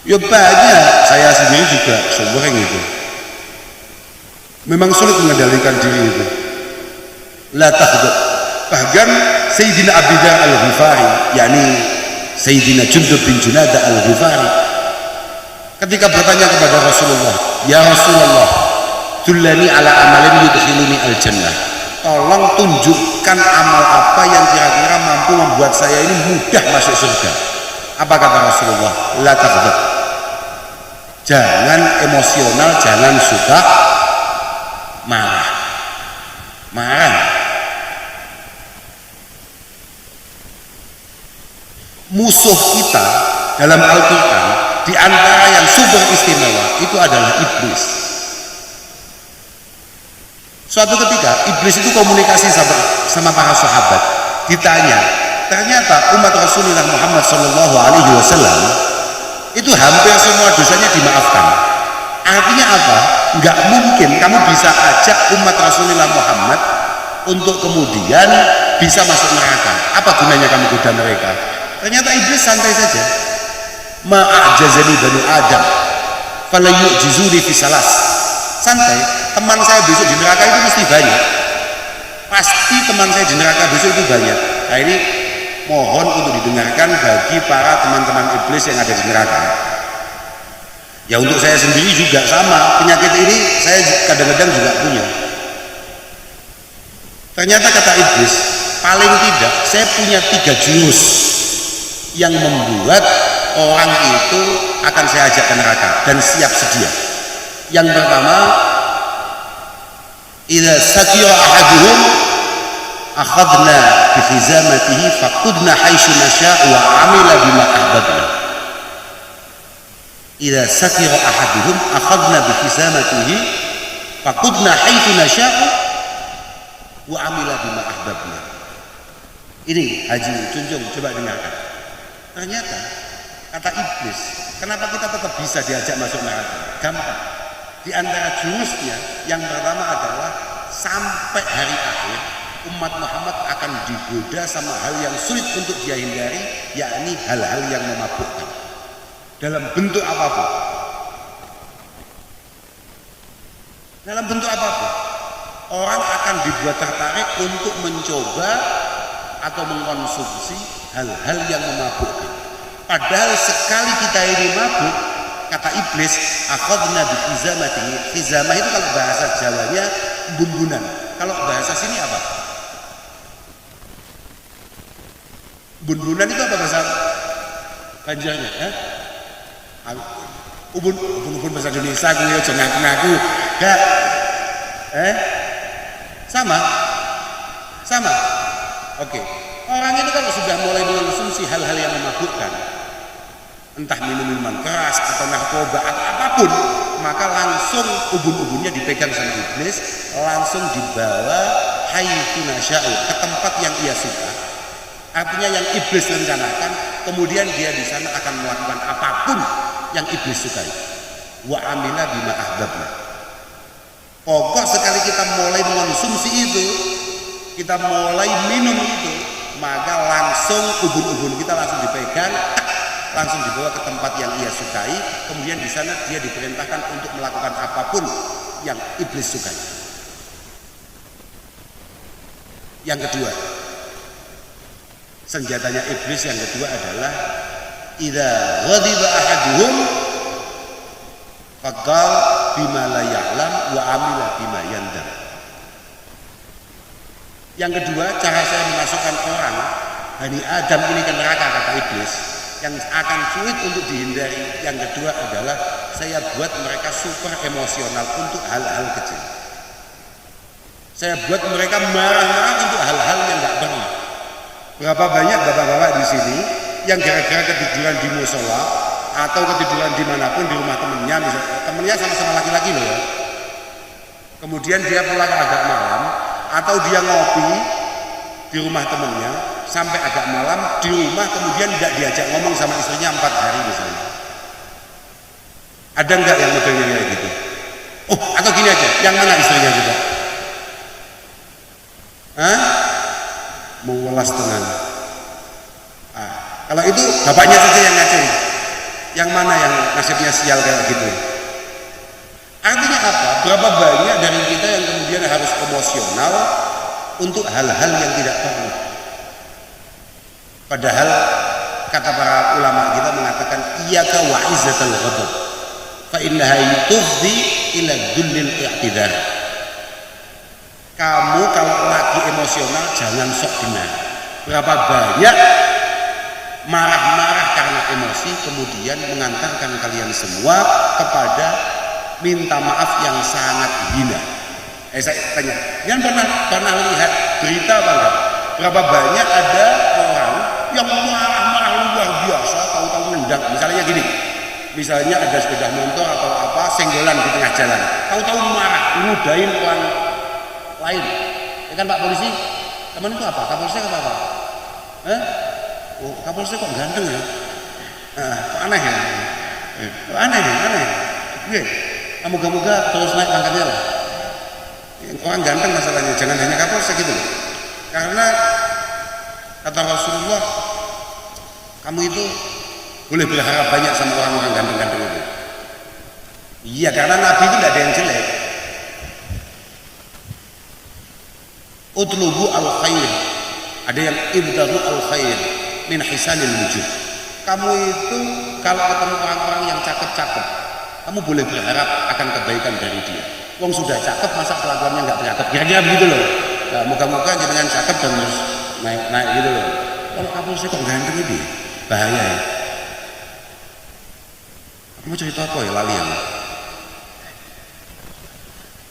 Ya banyak, saya sendiri juga sering itu. Memang sulit mengendalikan diri itu. La taghdab. Bahkan Sayyidina Abi Dzar Al-Ghifari, yakni Sayyidina Jundub bin Junadah Al-Ghifari, ketika bertanya kepada Rasulullah, ya Rasulullah, dullani ala amalin yudkhiluni al-jannah, tolong tunjukkan amal apa yang kira-kira mampu membuat saya ini mudah masuk surga. Apa kata Rasulullah? La taghdab. Jangan emosional, jangan suka marah. Marah. Musuh kita dalam Al-Quran di antara yang super istimewa itu adalah iblis. Suatu ketika iblis itu komunikasi sama para sahabat. Ditanya, ternyata umat Rasulullah Muhammad SAW itu hampir semua dosanya dimaafkan. Artinya apa? Nggak mungkin kamu bisa ajak umat Rasulullah Muhammad untuk kemudian bisa masuk neraka. Apa gunanya kamu goda mereka? Ternyata iblis santai saja. Ma'ajazani banu Adam fala yu'jizuni fi salas. Santai, teman saya besok di neraka itu mesti banyak. Pasti teman saya di neraka besok itu banyak. Nah ini mohon untuk didengarkan bagi para teman-teman iblis yang ada di neraka. Ya untuk saya sendiri juga sama, penyakit ini saya kadang-kadang juga punya. Ternyata kata iblis, paling tidak saya punya 3 jurus yang membuat orang itu akan saya ajak ke neraka dan siap sedia. Yang pertama, idza sakira ahaduhum akhadna bi khizamatihi faqudna haitsu nasha' wa 'amila bima ahbabna. Idza sakira ahaduhum akhadna bi khizamatihi faqudna haitsu nasha' wa 'amila bima ahbabna. Ini Haji Junjung, coba dengarkan. Ternyata kata iblis, kenapa kita tetap bisa diajak masuk neraka? Gampang. Di antara jurusnya yang pertama adalah sampai hari akhir umat Muhammad akan digoda sama hal yang sulit untuk dia hindari, yakni hal-hal yang memabukkan dalam bentuk apapun. Dalam bentuk apapun orang akan dibuat tertarik untuk mencoba atau mengkonsumsi hal-hal yang memabukkan. Padahal sekali kita ini mabuk, kata iblis, akhadna bi khizamatihi. Khizamah itu kalau bahasa Jawanya bumbunan. Kalau bahasa sini apa? Bumbunan itu apa bahasa Banjarnya? Ubun bahasa Indonesia gue aja ngaku-ngaku. Gak? Sama? Sama? Oke. Orang itu kalau sudah mulai mengonsumsi hal-hal yang memabukkan, entah minum-minuman keras atau narkoba atau apapun, maka langsung ubun-ubunnya dipegang sama iblis, langsung dibawa haitsu nasya'u, ke tempat yang ia suka. Artinya yang iblis rencanakan, kemudian dia di sana akan melakukan apapun yang iblis sukai. Wa amila bima ahbabna. Pokok sekali kita mulai mengonsumsi itu, kita mulai minum itu, maka langsung ubun-ubun kita langsung dipegang, langsung dibawa ke tempat yang ia sukai, kemudian di sana dia diperintahkan untuk melakukan apapun yang iblis sukai. Yang kedua, senjatanya iblis yang kedua adalah idza ghadiba ahaduhum faqal bima la ya'lam wa amila bima yandam. Yang kedua, cara saya memasukkan orang Bani Adam ini ke neraka, kata iblis, yang akan sulit untuk dihindari. Yang kedua adalah saya buat mereka super emosional untuk hal-hal kecil. Saya buat mereka marah-marah untuk hal-hal yang nggak perlu. Berapa banyak bapak-bapak di sini yang gara-gara ketiduran di musola atau ketiduran dimanapun di rumah temennya, misalnya temennya sama-sama laki-laki loh ya. Kemudian dia pulang agak malam, atau dia ngopi di rumah temennya sampai agak malam di rumah, kemudian tidak diajak ngomong sama istrinya 4 hari misalnya. Ada enggak yang modelnya kayak gitu? Oh, atau gini aja, yang mana istrinya juga? Mengulas tenang. Kalau itu bapaknya saja yang ngaceng. Yang mana yang nasibnya sial kayak gitu? Artinya apa? Berapa banyak dari kita yang kemudian harus emosional untuk hal-hal yang tidak perlu. Padahal kata para ulama kita mengatakan iyyaka wa izzatal ghadab fa innaha tufdi ila dhullil i'tidar. Kamu kalau lagi emosional jangan sok benar. Berapa banyak marah-marah karena emosi kemudian mengantarkan kalian semua kepada minta maaf yang sangat hina. Saya tanya, kalian pernah lihat berita apa enggak? Berapa banyak ada orang yang marah-marah luar biasa, tahu-tahu nendang. Misalnya gini, misalnya ada sepeda motor atau apa senggolan di tengah jalan, tahu-tahu marah, ngudain orang lain. Ya kan Pak Polisi, teman itu apa? Kapolsek apa? Oh, Kapolsek kok ganteng ya? Kok aneh ya? Aneh. Oke, moga-moga terus naik pangkatnya lah. Orang ganteng masalahnya, jangan hanya Kapolsek gitu. Karena kata Rasulullah, kamu itu boleh berharap banyak sama orang-orang ganteng-ganteng itu. Iya, karena Nabi itu tidak ada yang jelek. Utlubu al-khair, ada yang ibtaru al-khair min hisanil wujud. Kamu itu kalau ketemu orang-orang yang cakep-cakep, kamu boleh berharap akan kebaikan dari dia. Wong sudah cakep, masa kelakuannya nggak cakep? Kira-kira begitu loh. Nah, moga-moga jenengan cakep dan terus naik gitu loh. Kalau Kapolsek kok ganteng ini bahaya ya. Kamu cerita apa ya lali ya?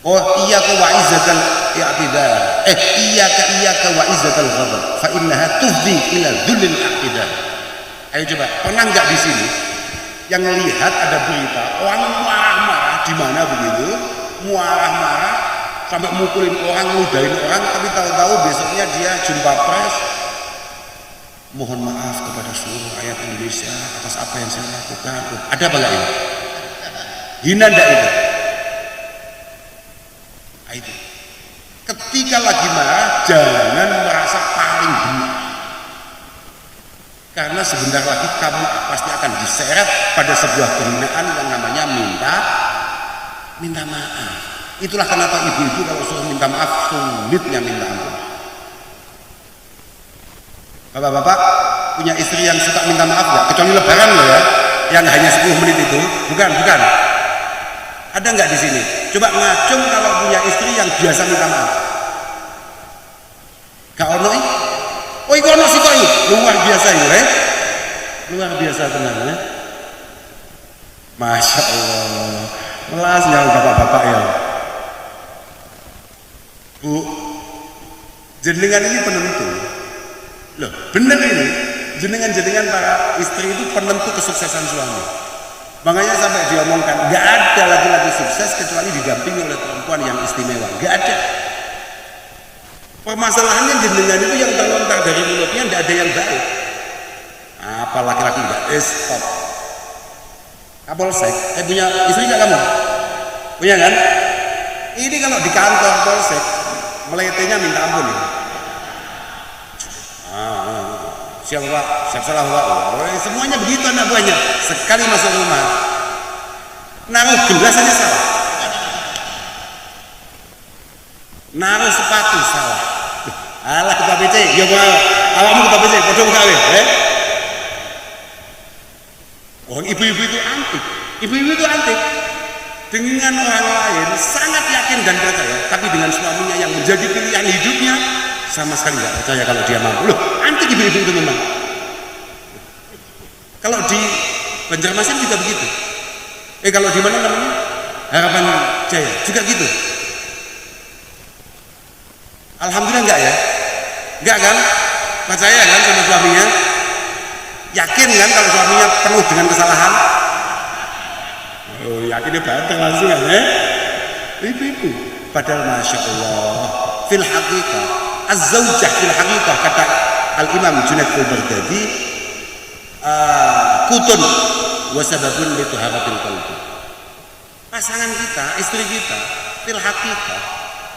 Oh, iyyaka wa izzatal i'tidal. Iyyaka wa izzatal ghadab. Fa innaha tufdi ila dhullil i'tidal. Ayo coba, pernah nggak di sini yang lihat ada berita orang marah-marah di mana begitu? Marah-marah sampai mukulin orang, ludahin orang, tapi tahu-tahu besoknya dia jumpa pers. Mohon maaf kepada seluruh rakyat Indonesia atas apa yang saya lakukan. Ada apa enggak ini? Hina enggak itu? Itu. Ketika lagi marah, jangan merasa paling benar. Karena sebentar lagi kamu pasti akan diseret pada sebuah kehinaan yang namanya minta maaf. Itulah kenapa ibu-ibu kalau suruh minta maaf sulitnya minta ampun. Bapak-bapak punya istri yang suka minta maaf nggak? Kecuali lebaran loh ya, yang hanya 10 menit itu. Bukan. Ada nggak di sini? Coba ngacung kalau punya istri yang biasa minta maaf. Gak ono ih? Oh iku ono sih kok ih? Luar biasa ya, luar biasa tenan ya. Masya Allah, melasnya bapak-bapak ya. Bu, jenengan ini penentu. Loh, bener ini, jenengan para istri itu penentu kesuksesan suami. Makanya sampai diomongkan, nggak ada laki-laki sukses kecuali didampingi oleh perempuan yang istimewa. Nggak ada. Permasalahannya jenengan itu yang terlontar dari mulutnya nggak ada yang baik. Apa laki-laki nggak? Stop. Kapolsek, punya istri nggak kamu? Punya kan? Ini kalau di kantor polsek, meletenya minta ampun ya. Siapa Pak? Siap salah Pak? Semuanya begitu anak buahnya. Sekali masuk rumah, naruh gelas aja salah, naruh sepatu salah. Alah ketua PC, ya mau, awakmu ketua PC, bodoh kawin, Oh ibu-ibu itu antik, dengan orang lain sangat yakin dan percaya, tapi dengan suaminya yang menjadi pilihan hidupnya sama sekali nggak percaya kalau dia mampu. Loh, antik ibu-ibu itu memang. Kalau di Banjarmasin juga begitu. Kalau di mana namanya? Harapan Jaya juga gitu. Alhamdulillah enggak ya? Enggak kan? Percaya kan sama suaminya? Yakin kan kalau suaminya penuh dengan kesalahan? Oh, yakinnya banteng langsung ya? Ibu-ibu. Padahal Masya Allah, fil haqiqah, az-zawjah fil haqiqah, kata Al-Imam Junaid al-Baghdadi, kutun wasababun li tuharatil qalbi. Pasangan kita, istri kita, fil haqiqah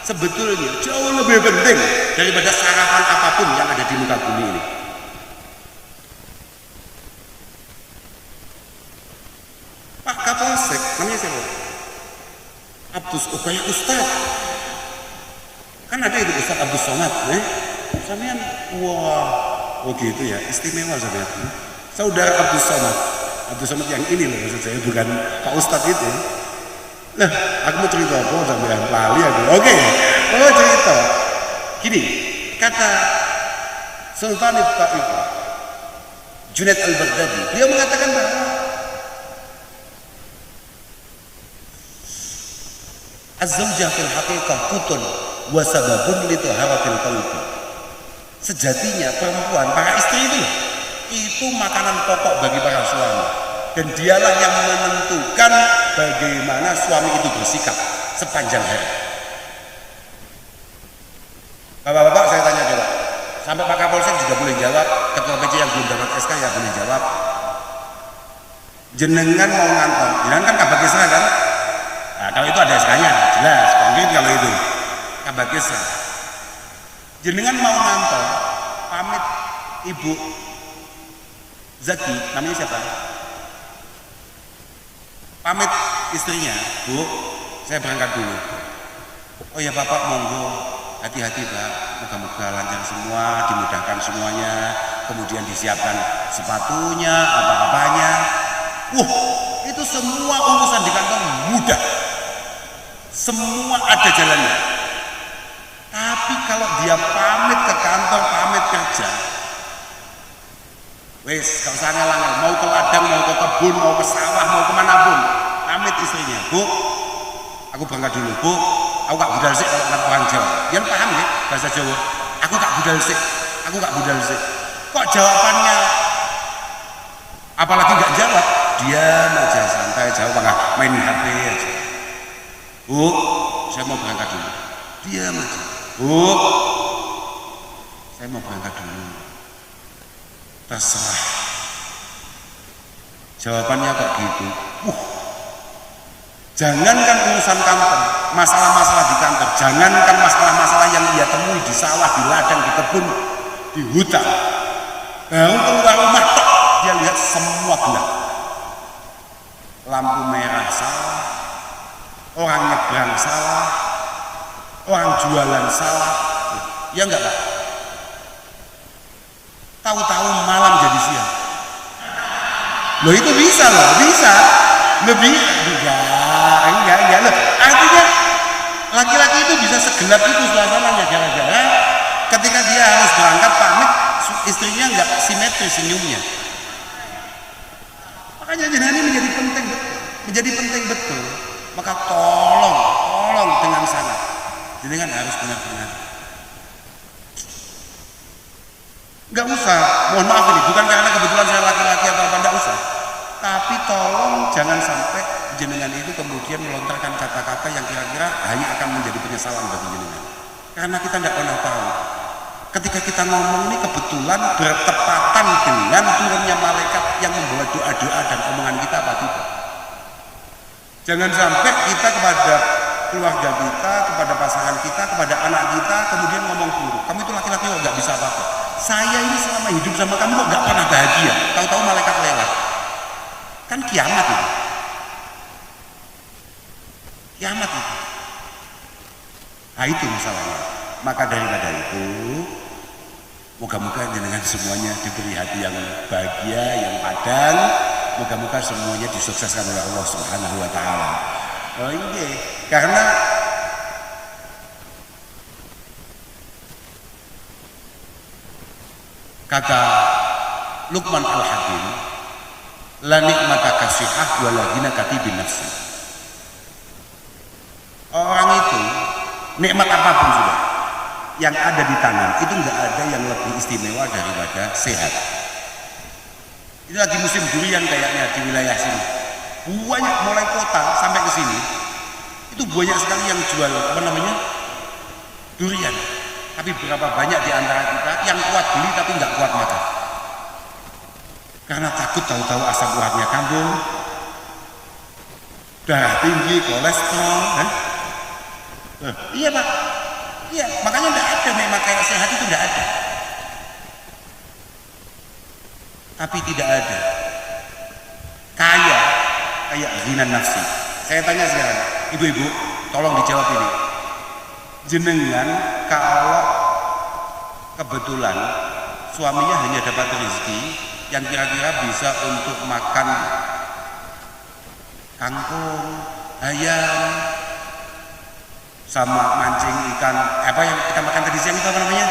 sebetulnya jauh lebih penting daripada sarapan apapun yang ada di muka bumi ini. Pak Kapolsek, namanya siapa? Kayak Ustaz. Kan ada itu Ustaz Abdus Somad, Samian, wah, oh gitu ya, istimewa sampean. Saudara Abdus Somad yang ini loh maksud saya, bukan Pak Ustaz itu. Lah, aku mau cerita apa sampean lali aku. Oke. Oh cerita. Gini, kata Sultan Taifah, Junaid al-Baghdadi, beliau mengatakan bahwa az-zawjah fil haqiqah qutun wa sababun li taharatil qalbi. Sejatinya perempuan, para istri itu makanan pokok bagi para suami, dan dialah yang menentukan bagaimana suami itu bersikap sepanjang hari. Bapak-bapak, saya tanya coba, sampai Pak Kapolsek juga boleh jawab, ketua PC yang belum dapat SK ya boleh jawab. Jenengan mau ngantor, jenengan kan kabak Isra kan? Nah, kalau itu ada SK-nya, jelas, konkret kalau itu kabak Isra. Jenengan mau ngantor, pamit Ibu Zaki, namanya siapa? Pamit istrinya, Bu, saya berangkat dulu. Oh ya Bapak, monggo, hati-hati Pak, moga-moga lancar semua, dimudahkan semuanya, kemudian disiapkan sepatunya, apa-apanya. Itu semua urusan di kantor mudah, semua ada jalannya. Tapi kalau dia pamit ke kantor, pamit kerja, wes gak usah ngelang, mau ke ladang, mau ke kebun, mau ke sawah, mau kemanapun, pamit istrinya, Bu, aku berangkat dulu, Bu, aku gak budal sih kalau anak orang Jawa. Dia paham ya bahasa Jawa, aku gak budal sih, aku gak budal sih. Kok jawabannya apalagi gak jawab, diam aja, santai, jawab nggak main HP aja. Bu, saya mau berangkat dulu. Diam aja. Bu, saya mau berangkat dulu. Terserah. Jawabannya kok gitu. Jangankan urusan kantor, masalah-masalah di kantor, jangankan masalah-masalah yang ia temui di sawah, di ladang, di kebun, di hutan. Baru keluar rumah tok, dia lihat semua gelap. Lampu merah salah, orang nyebrang salah, orang jualan salah. Ya enggak Pak? Tahu-tahu malam jadi siang. Loh itu bisa loh, bisa. Lebih enggak loh. Artinya laki-laki itu bisa segelap itu suasananya gara-gara ketika dia harus berangkat pamit, istrinya enggak simetris senyumnya. Makanya ini menjadi penting betul. Maka tolong dengan sangat, jenengan harus benar-benar. Enggak usah, mohon maaf ini bukan karena kebetulan saya laki-laki atau apa, enggak usah. Tapi tolong jangan sampai jenengan itu kemudian melontarkan kata-kata yang kira-kira hanya akan menjadi penyesalan bagi jenengan. Karena kita tidak pernah tahu. Ketika kita ngomong ini kebetulan bertepatan dengan turunnya malaikat yang membawa doa-doa dan omongan kita apa tidak. Jangan sampai kita kepada keluarga kita, kepada pasangan kita, kepada anak kita kemudian ngomong buruk. Kamu itu laki-laki kok nggak bisa apa-apa. Saya ini selama hidup sama kamu kok nggak pernah bahagia. Tahu-tahu malaikat lewat. Kan kiamat itu. Kiamat itu. Nah itu masalahnya. Maka daripada itu, moga-moga jenengan semuanya diberi hati yang bahagia, yang padang. Moga-moga semuanya disukseskan oleh Allah Subhanahu wa Ta'ala. Oh iya, karena kata Luqman Al-Hakim, la nikmata kasihah wa la ghina katibin nafsi. Orang itu nikmat apapun sudah yang ada di tangan itu enggak ada yang lebih istimewa daripada sehat. Ini lagi musim durian kayaknya di wilayah sini. Banyak mulai kota sampai ke sini. Itu banyak sekali yang jual apa namanya? Durian. Tapi berapa banyak di antara kita yang kuat beli tapi nggak kuat makan. Karena takut tahu-tahu asam uratnya kambuh, darah tinggi, kolesterol, kan? Iya Pak. Iya, makanya nggak ada memang kayak sehat itu nggak ada. Tapi tidak ada kaya ghina nafsi. Saya tanya sekarang, ibu-ibu, tolong dijawab ini. Jenengan kalau kebetulan suaminya hanya dapat rezeki yang kira-kira bisa untuk makan kangkung, ayam, sama mancing ikan, apa yang kita makan tadi siang itu apa namanya?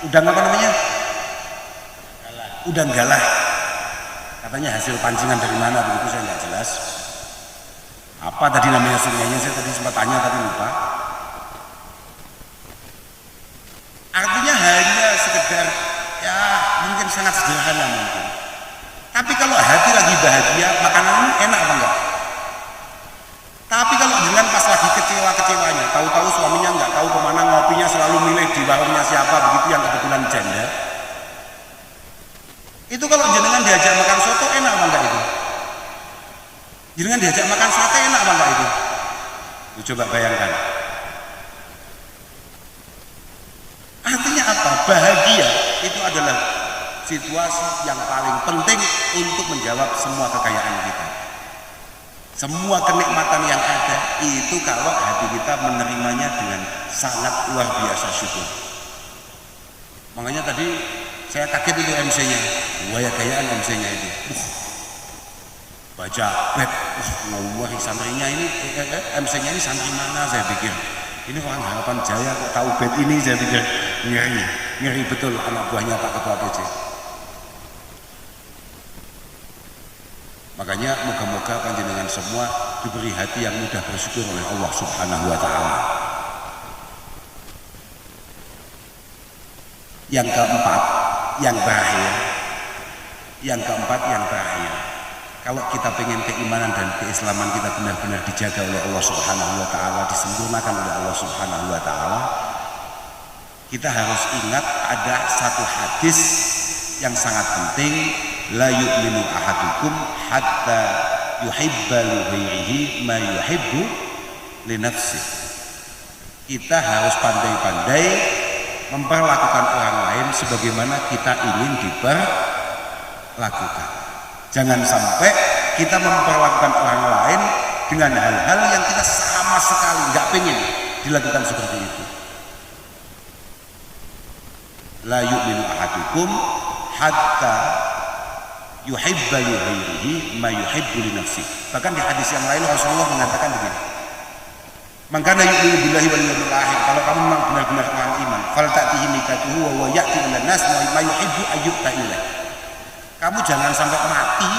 Udang apa namanya? Udang galah. Katanya hasil pancingan dari mana begitu, saya nggak jelas. Apa tadi namanya sungainya, saya tadi sempat tanya tapi lupa. Artinya hanya sekedar ya mungkin sangat sederhana mungkin. Tapi kalau hati lagi bahagia, makanan ini enak apa enggak? Tapi kalau dengan pas lagi kecewa-kecewanya, tahu-tahu suaminya nggak tahu kemana, ngopinya selalu milih di warungnya siapa begitu yang kebetulan janda. Itu kalau jenengan diajak makan soto enak apa enggak itu? Jenengan diajak makan sate enak apa enggak itu? Coba bayangkan. Artinya apa? Bahagia itu adalah situasi yang paling penting untuk menjawab semua kekayaan kita. Semua kenikmatan yang ada itu kalau hati kita menerimanya dengan sangat luar biasa syukur. Makanya tadi saya kaget itu MC-nya, wah gayaan MC-nya itu. Baca bed, wah santrinya ini, MC-nya ini santri mana saya pikir. Ini orang Harapan Jaya kok tahu bed ini, saya pikir ngeri betul anak buahnya Pak Ketua PC. Makanya moga-moga panjenengan semua diberi hati yang mudah bersyukur oleh Allah Subhanahu wa Ta'ala. Yang keempat, yang terakhir, kalau kita pengen keimanan dan keislaman kita benar-benar dijaga oleh Allah Subhanahu wa Ta'ala, disempurnakan oleh Allah Subhanahu wa Ta'ala, kita harus ingat ada satu hadis yang sangat penting. La yu'minu ahadukum hatta yuhibba li ghairihi ma yuhibbu li nafsihi. Kita harus pandai-pandai memperlakukan orang lain sebagaimana kita ingin diperlakukan. Jangan sampai kita memperlakukan orang lain dengan hal-hal yang kita sama sekali nggak pengen dilakukan seperti itu. La yu'minu ahadukum hatta yuhibba li ghairihi ma yuhibbu li nafsihi. Bahkan di hadis yang lain Rasulullah mengatakan begini, man kana yu'minu billahi wal yawmil akhir, kalau kamu memang benar-benar orang iman, fal ta'tihi nikatuhu wa huwa ya'ti ila nas ma yuhibbu ayyuta ilaih. Kamu jangan sampai mati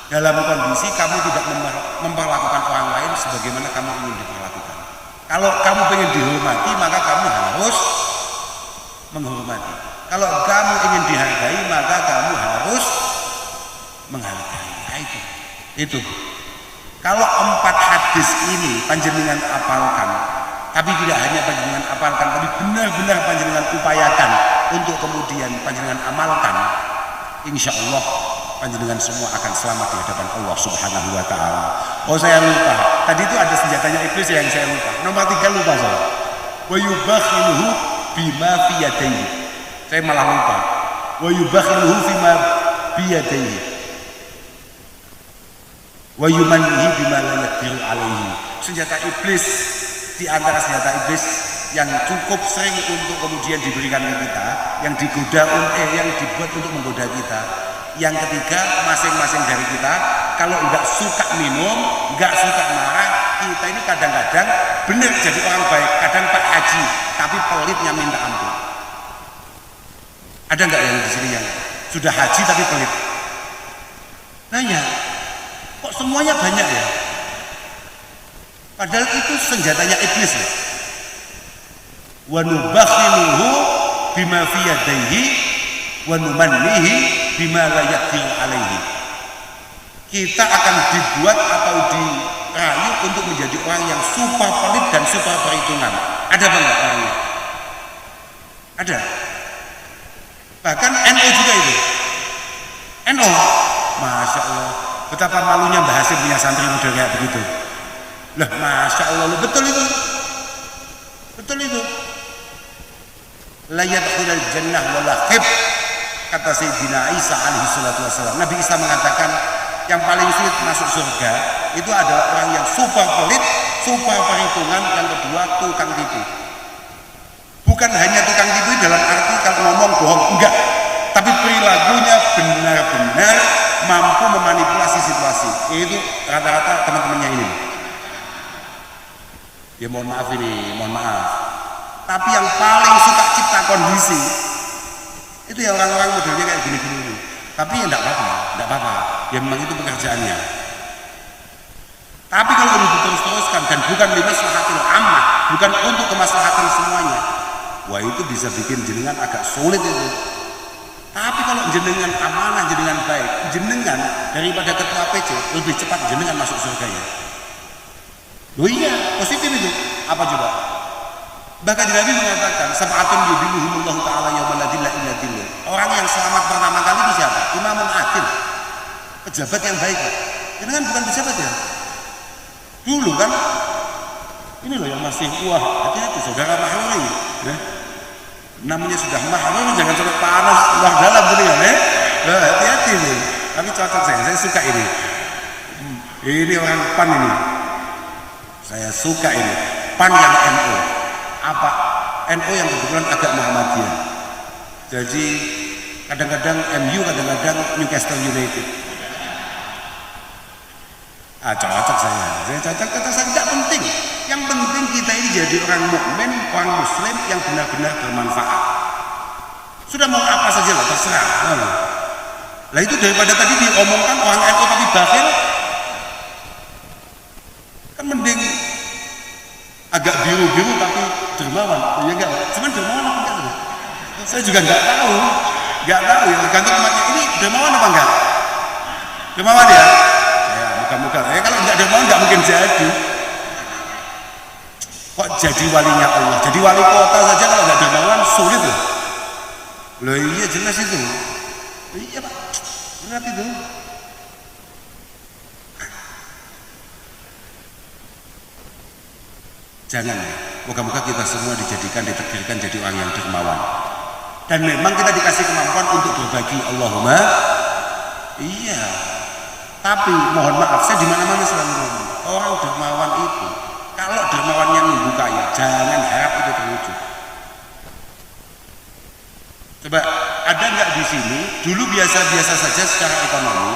dalam kondisi kamu tidak memperlakukan orang lain sebagaimana kamu ingin diperlakukan. Kalau kamu ingin dihormati, maka kamu harus menghormati. Kalau kamu ingin dihargai, maka kamu harus menghargai. Itu kalau 4 hadis ini panjenengan apalkan, tapi tidak hanya panjenengan apalkan, tapi benar-benar panjenengan upayakan untuk kemudian panjenengan amalkan, insya Allah panjenengan semua akan selamat di hadapan Allah Subhanahu wa Ta'ala. Oh, saya lupa, tadi itu ada senjatanya iblis yang saya lupa, nomor 3 lupa saya. Wa yubakhiluhu bima fi yadayhi, saya malah lupa. Wa yubakhiluhu bima fi yadayhi wa yumannihi bima la yaqdiru alaihi. Senjata iblis, di antara senjata iblis yang cukup sering untuk kemudian diberikan ke kita, yang digoda yang dibuat untuk menggoda kita. Yang ketiga, masing-masing dari kita kalau enggak suka minum, enggak suka marah, kita ini kadang-kadang benar jadi orang baik, kadang Pak Haji, tapi pelitnya minta ampun. Ada enggak yang di sini yang sudah haji tapi pelit? Banyak. Kok semuanya banyak ya? Padahal itu senjatanya iblis ya. Wa nubakhiluhu bima fi yadayhi wa numannihi bima la yaqdiru alaihi. Kita akan dibuat atau dirayu untuk menjadi orang yang super pelit dan super perhitungan. Ada apa enggak orangnya? Ada. Bahkan NU juga itu. NU, Masya Allah, betapa malunya Mbah Hasim punya santri model kayak begitu. Lah, Masya Allah, betul itu. Betul itu. La yadkhulul jannah wala khib, kata Sayyidina Isa alaihi salatu wassalam. Nabi Isa mengatakan yang paling sulit masuk surga itu adalah orang yang super pelit, super perhitungan, yang kedua tukang tipu. Bukan hanya tukang tipu dalam arti kalau ngomong bohong, enggak, tapi perilakunya benar-benar mampu memanipulasi situasi. Itu rata-rata teman-temannya ini. Ya mohon maaf ini, mohon maaf. Tapi yang paling suka cipta kondisi itu ya orang-orang modelnya kayak gini-gini. Tapi ya enggak apa-apa, tidak apa-apa. Ya memang itu pekerjaannya. Tapi kalau ini diterus-teruskan dan bukan limaslahatil ammah, bukan untuk kemaslahatan semuanya, wah itu bisa bikin jenengan agak sulit itu. Tapi kalau jenengan amanah, jenengan baik, jenengan daripada ketua PC lebih cepat jenengan masuk surganya. Loh iya, positif itu. Apa coba? Bahkan Nabi mengatakan sab'atun yudhilluhumullahu ta'ala yawma la dhilla illa dhilluh. Orang yang selamat pertama kali itu siapa? Imamun adil, pejabat yang baik. Jenengan bukan pejabat ya? Dulu kan ini loh yang masih wah, hati-hati saudara mahrum ya. Namanya sudah mahrum jangan sampai panas luar dalam gitu ya, hati-hati nih. Tapi cocok saya suka ini. Ini orang PAN ini. Saya suka ini. PAN yang NU. Apa? NU yang kebetulan agak Muhammadiyah. Jadi kadang-kadang MU, kadang-kadang Newcastle United. Cocok saya cocok saya tidak penting. Yang penting kita ini jadi orang mukmin, orang muslim yang benar-benar bermanfaat. Sudah mau apa saja lah terserah. Lah itu daripada tadi diomongkan orang NU tapi bakhil, kan mending agak biru-biru tapi dermawan. Ya enggak, cuman dermawan apa enggak? Saya juga enggak tahu ya, tergantung umatnya. Ini dermawan apa enggak? Dermawan ya? Muka-muka, kalau nggak dermawan nggak mungkin jadi. Kok jadi walinya Allah? Jadi wali kota saja kalau nggak dermawan sulit loh. Loh iya jelas itu. Iya Pak, berat itu. Jangan ya. Moga-moga kita semua ditakdirkan jadi orang yang dermawan. Dan memang kita dikasih kemampuan untuk berbagi. Allahumma iya. Tapi mohon maaf, saya di mana-mana selalu ngomong, orang dermawan itu, kalau dermawannya nunggu kaya, jangan harap itu terwujud. Coba ada nggak di sini dulu biasa-biasa saja secara ekonomi,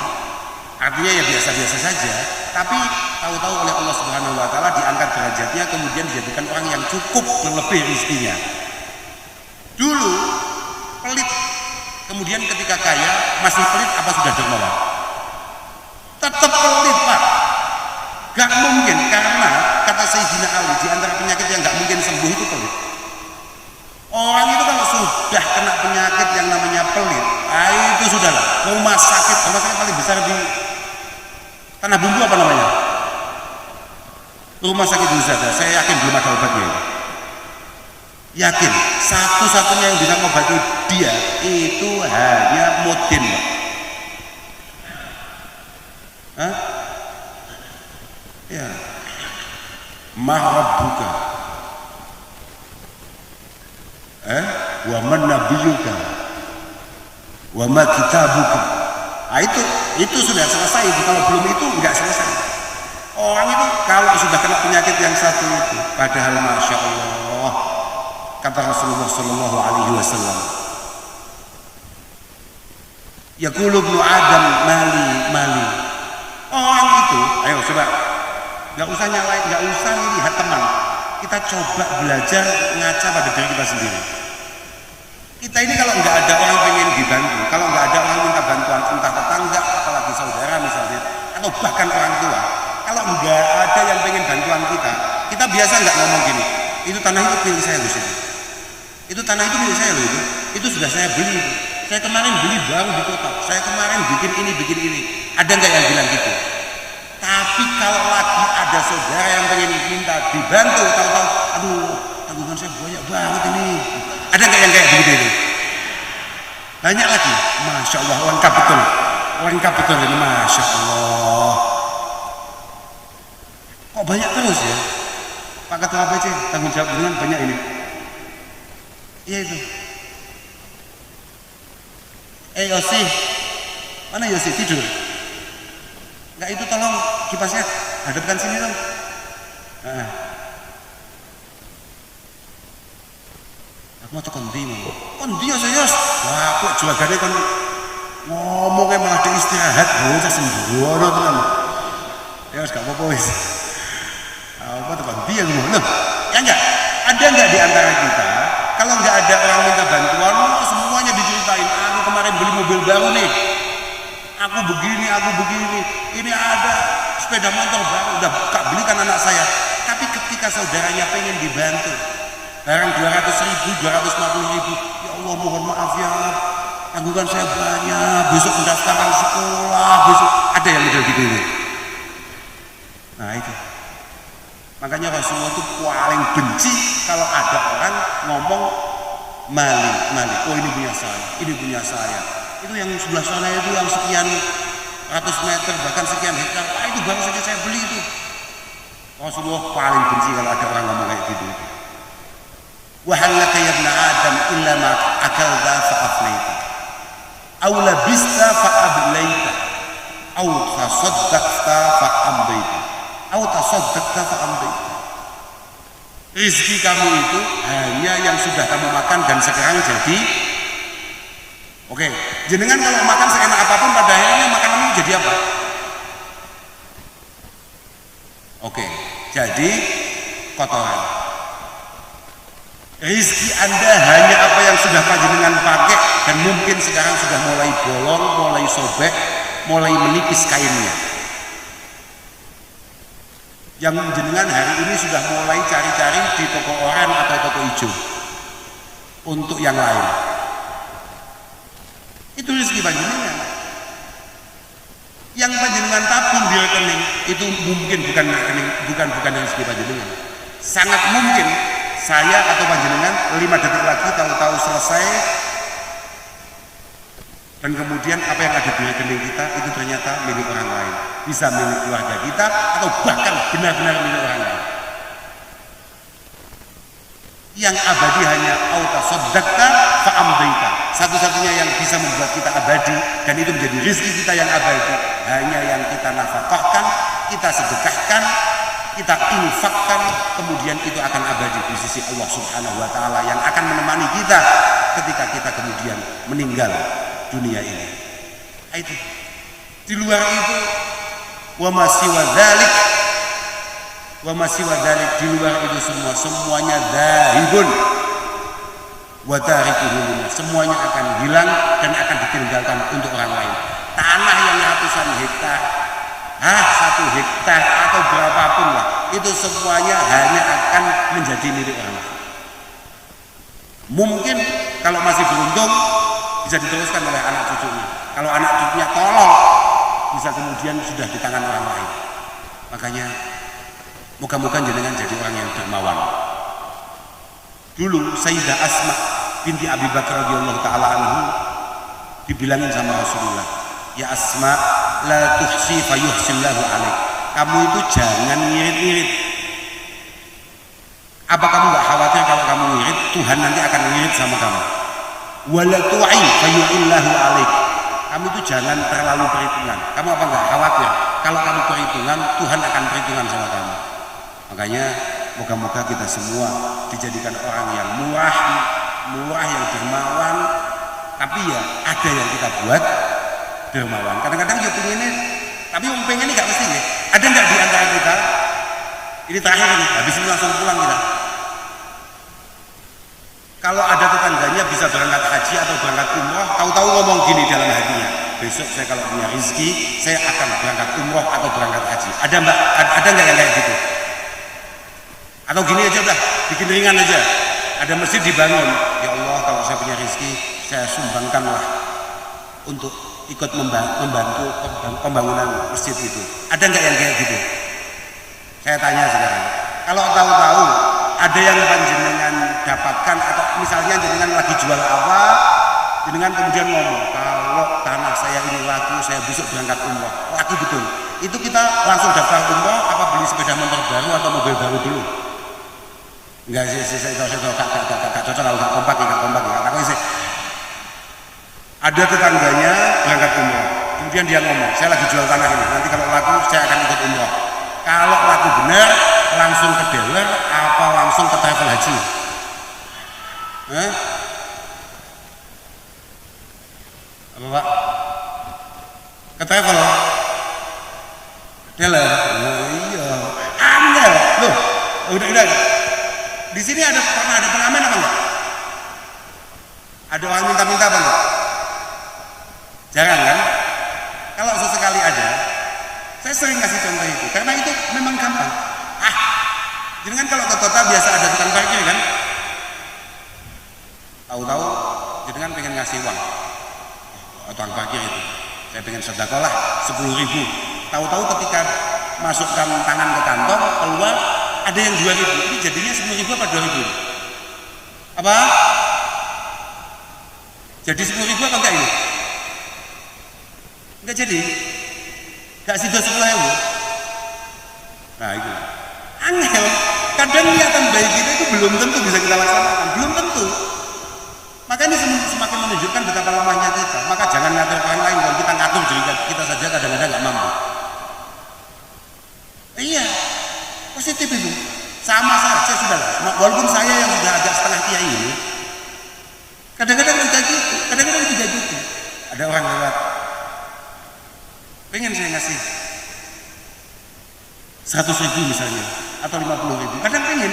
artinya ya biasa-biasa saja, tapi tahu-tahu oleh Allah Subhanahu Wa Taala diangkat derajatnya, kemudian dijadikan orang yang cukup berlebih rezekinya. Dulu pelit, kemudian ketika kaya masih pelit apa sudah dermawan? Tetap pelit Pak, gak mungkin, karena kata Sayyidina Ali di antara penyakit yang gak mungkin sembuh itu pelit. Orang itu kalau sudah kena penyakit yang namanya pelit, itu sudahlah rumah sakit paling besar di Tanah Bumbu apa namanya? Rumah sakit Husada, saya yakin belum ada obatnya. Yakin, satu-satunya yang bisa mengobati dia itu hanya Mudin Pak. Hah? Ya. Mahabbuka. Wa man nabiyuka. Wa ma kitabuka. Nah, itu sudah selesai. Kalau belum itu enggak selesai. Orang itu kalau sudah kena penyakit yang satu itu, padahal masya Allah, kata Rasulullah Shallallahu Alaihi Wasallam, yaqulu ibnu Adam mali. Orang itu, ayo coba, nggak usah nyalain, nggak usah lihat teman. Kita coba belajar ngaca pada diri kita sendiri. Kita ini kalau nggak ada orang pengen dibantu, kalau nggak ada orang minta bantuan, entah tetangga, apalagi saudara misalnya, atau bahkan orang tua, kalau nggak ada yang pengen bantuan kita biasa nggak ngomong gini, itu tanah itu milik saya loh, itu tanah itu milik saya loh, itu sudah saya beli. Saya kemarin beli baru di kota, saya kemarin bikin ini. Ada nggak yang bilang gitu? Tapi kalau lagi ada saudara yang pengen minta dibantu, tahu-tahu, aduh, tanggungan saya banyak banget ini. Ada nggak yang kayak begitu ini? Banyak lagi, masya Allah, lengkap betul ini, masya Allah. Kok banyak terus ya? Pak Ketua PC, tanggung jawab dengan banyak ini. Iya itu. Yosi, mana Yosi tidur? Enggak, itu tolong kipasnya hadapkan sini dong. Aku mau kondi mau. Kondi ya Yos. Wah, kok juagane kon ngomongnya malah diistirahat, bocah sembrono tenan. Ya wis gak apa-apa wis. Apa tuh kondi yang ngono? Ya enggak. Ada enggak di antara kita kalau enggak ada orang minta bantuan, semuanya diceritain, aku kemarin beli mobil baru nih. aku begini, ini ada sepeda motor baru, udah Kak belikan anak saya. Tapi ketika saudaranya pengen dibantu, barang 200.000, 250.000, ya Allah mohon maaf ya, tanggungan saya banyak, besok pendaftaran sekolah, besok ada yang model gitu ini. Nah itu, makanya Rasulullah itu paling benci kalau ada orang ngomong mali, oh ini punya saya, itu yang sebelah sana itu yang sekian ratus meter bahkan sekian hektar, itu baru saja saya beli itu. Rasulullah paling benci kalau ada orang ngomong kayak gitu. Wa halaka ya ibna Adam illa ma akalta fa afnaita aw labista fa ablaita aw tasaddaqta fa amdaita aw tasaddaqta fa amdaita. Rizki kamu itu hanya yang sudah kamu makan dan sekarang jadi oke. Jenengan kalau makan seenak apapun pada akhirnya makananmu jadi apa? Oke, jadi kotoran. Rizki Anda hanya apa yang sudah panjenengan pakai dan mungkin sekarang sudah mulai bolong, mulai sobek, mulai menipis kainnya. Yang jenengan hari ini sudah mulai cari-cari di toko oren atau toko hijau untuk yang lain. Itu rizki panjenengan. Yang panjenengan tabung di rekening itu mungkin bukan rekening, bukan rezeki panjenengan. Sangat mungkin saya atau panjenengan 5 detik lagi tahu-tahu selesai dan kemudian apa yang ada di rekening kita itu ternyata milik orang lain, bisa milik keluarga kita atau bahkan benar-benar milik orang lain. Yang abadi hanya auta soddaqta fa amdaita. Satu-satunya yang bisa membuat kita abadi dan itu menjadi rezeki kita yang abadi hanya yang kita nafkahkan, kita sedekahkan, kita infakkan, kemudian itu akan abadi di sisi Allah Subhanahu wa taala yang akan menemani kita ketika kita kemudian meninggal dunia ini. Itu. Di luar itu wa masih wadalik di luar itu semuanya zahibun wa tarikuhu, semuanya akan hilang dan akan ditinggalkan untuk orang lain. Tanah yang ratusan hektar, 1 hektar atau berapapun lah, itu semuanya hanya akan menjadi milik orang lain. Mungkin kalau masih beruntung bisa diteruskan oleh anak cucunya. Kalau anak cucunya tolol, bisa kemudian sudah di tangan orang lain. Makanya muka-muka jenengan jadi orang yang dermawan. Dulu Sayyidah Asma binti Abi Bakar radhiyallahu taala anhu dibilangin sama Rasulullah, ya Asma, la tuhsi fayuhsillahu alaik. Kamu itu jangan ngirit-ngirit. Apa kamu gak khawatir kalau kamu ngirit, Tuhan nanti akan ngirit sama kamu? Wala tu'i fayu'illahu alaik. Kamu itu jangan terlalu perhitungan. Kamu apa gak khawatir kalau kamu perhitungan, Tuhan akan perhitungan sama kamu? Makanya moga-moga kita semua dijadikan orang yang murah yang dermawan, tapi ya ada yang kita buat dermawan. Kadang-kadang ya pengennya, tapi pengen ini gak mesti ya. Ada nggak di antara kita? Ini terakhir ini, habis ini langsung pulang kita. Kalau ada tetangganya bisa berangkat haji atau berangkat umroh, tahu-tahu ngomong gini dalam hatinya, besok saya kalau punya rezeki, saya akan berangkat umroh atau berangkat haji. Ada mbak? Ada nggak yang kayak gitu? Atau gini aja udah, bikin ringan aja. Ada masjid dibangun, ya Allah kalau saya punya rezeki, saya sumbangkanlah untuk ikut membantu pembangunan masjid itu. Ada nggak yang kayak gitu? Saya tanya sekarang, kalau tahu-tahu ada yang panjenengan dapatkan atau misalnya jenengan lagi jual apa, jenengan kemudian ngomong, kalau tanah saya ini laku, saya besok berangkat umroh, laku betul. Itu kita langsung daftar umroh, apa beli sepeda motor baru atau mobil baru dulu? Enggak sih, saya cocok kalau nggak kompak ya. Tapi sih ada tetangganya berangkat umroh, kemudian dia ngomong, saya lagi jual tanah ini, nanti kalau laku saya akan ikut umroh. Kalau laku benar, langsung ke dealer apa langsung ke travel haji? Apa Pak? Ke travel dealer? Oh, iya, angel loh. Udah. Di sini pernah ada pengamen apa enggak? Ada orang minta-minta apa enggak? Jarang kan? sering kasih contoh itu karena itu memang gampang. Jangan kalau ke kota biasa ada tukang parkir kan, tahu-tahu jangan pengen ngasih uang tukang parkir itu, saya pengen sedekah lah 10.000, tahu-tahu ketika masukkan tangan ke kantong keluar ada yang 2.000, ini jadinya 10.000 apa 2.000? Apa? Jadi 10.000 apa enggak ini? Enggak jadi, enggak sih 10.000. Nah itu angel. Kadang niatan baik kita itu belum tentu bisa kita laksanakan, belum tentu. Maka ini semakin menunjukkan betapa lemahnya kita. Maka jangan ngatur orang lain, kalau kita ngatur diri kita saja kadang-kadang nggak mampu. Iya, positif itu. Sama saja sudahlah. Walaupun saya yang sudah agak setengah kiai ini, kadang-kadang juga gitu, kadang-kadang juga gitu. Ada orang lewat, pengen saya ngasih 100.000 misalnya, atau 50.000, kadang pengen,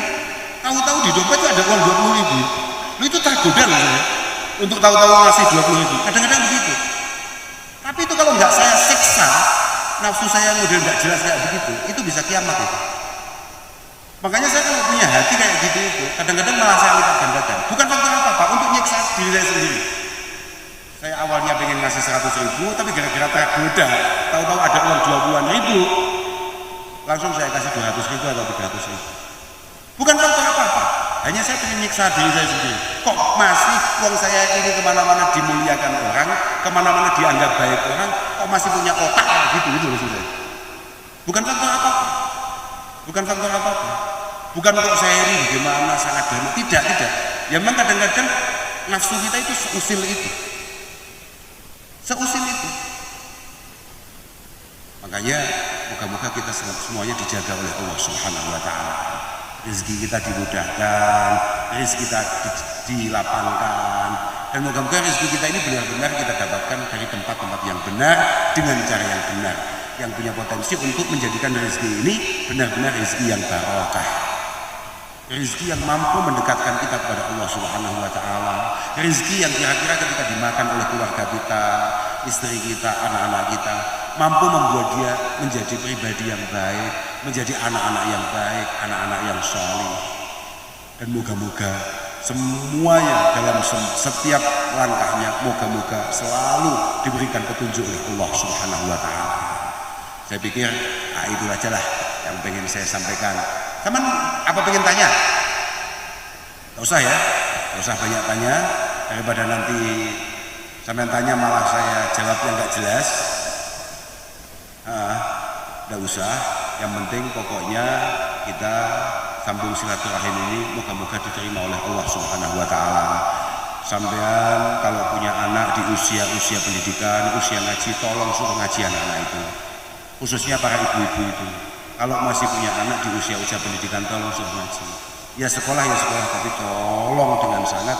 tahu-tahu di dompet itu ada uang 20.000, lu itu tergoda loh saya, untuk tahu-tahu ngasih 20.000, kadang-kadang begitu. Tapi itu kalau nggak saya siksa, nafsu saya model nggak jelas kayak begitu, itu bisa kiamat itu. Makanya saya kalau punya hati kayak gitu itu, kadang-kadang malah saya lipat gandakan, bukan faktor apa-apa, untuk nyiksa diri saya sendiri. Saya awalnya pengen ngasih 100.000, tapi gara-gara tergoda, tahu-tahu ada uang 20.000, langsung saya kasih 200.000 atau 300.000. Bukan faktor apa-apa, hanya saya pengen nyiksa diri saya sendiri. Kok masih uang saya ini kemana-mana dimuliakan orang, kemana-mana dianggap baik orang, kok masih punya otak gitu maksud saya. Bukan faktor apa-apa, bukan faktor apa-apa, bukan kok saya ini bagaimana sangat damai, tidak. Ya memang kadang-kadang nafsu kita itu seusil itu. Makanya moga-moga kita semuanya dijaga oleh Allah Subhanahu wa taala. Rezeki kita dimudahkan, rezeki kita dilapangkan, dan moga-moga rezeki kita ini benar-benar kita dapatkan dari tempat-tempat yang benar dengan cara yang benar, yang punya potensi untuk menjadikan rezeki ini benar-benar rezeki yang barokah. Rezeki yang mampu mendekatkan kita kepada Allah Subhanahu wa taala, rezeki yang kira-kira ketika dimakan oleh keluarga kita, istri kita, anak-anak kita, mampu membuat dia menjadi pribadi yang baik, menjadi anak-anak yang baik, anak-anak yang saleh. Dan moga-moga semuanya dalam setiap langkahnya, moga-moga selalu diberikan petunjuk oleh Allah Subhanahu wa taala. Saya pikir itu aja lah yang pengen saya sampaikan. Teman, apa pengen tanya? Gak usah ya, gak usah banyak tanya, daripada nanti sampai tanya malah saya jawabnya nggak jelas. Gak usah, yang penting pokoknya kita sambung silaturahim ini moga-moga diterima oleh Allah Subhanahu wa taala. Sampean kalau punya anak di usia pendidikan, usia ngaji, tolong suruh ngaji anak-anak itu. Khususnya para ibu-ibu itu. Kalau masih punya anak di usia pendidikan, tolong suruh ngaji. Ya sekolah, tapi tolong dengan sangat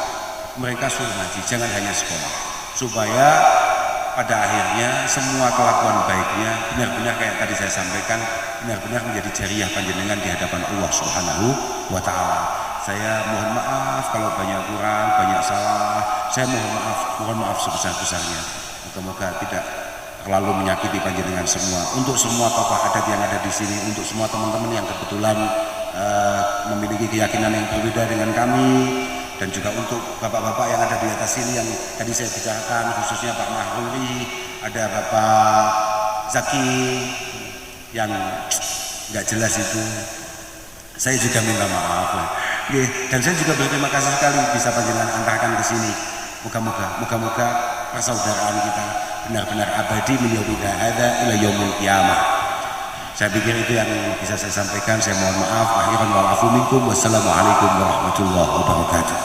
mereka suruh ngaji, jangan hanya sekolah. Supaya pada akhirnya semua kelakuan baiknya benar-benar kayak tadi saya sampaikan, benar-benar menjadi jariah panjenengan di hadapan Allah Subhanahu wa taala. Saya mohon maaf kalau banyak kurang, banyak salah. Saya mohon maaf sebesar-besarnya. Moga-moga tidak terlalu menyakiti panjenengan semua. Untuk semua tokoh adat yang ada di sini, untuk semua teman-teman yang kebetulan memiliki keyakinan yang berbeda dengan kami, dan juga untuk bapak-bapak yang ada di atas sini yang tadi saya bicarakan, khususnya Pak Mahruri, ada Bapak Zaki yang nggak jelas itu, saya juga minta maaf. Dan saya juga berterima kasih sekali bisa panjenengan antarkan ke sini. Moga-moga persaudaraan kita benar-benar abadi min yaumina hadza ila yaumil qiyamah. Saya pikir itu yang bisa saya sampaikan. Saya mohon maaf. Akhiran wal afu minkum. Wassalamualaikum warahmatullahi wabarakatuh.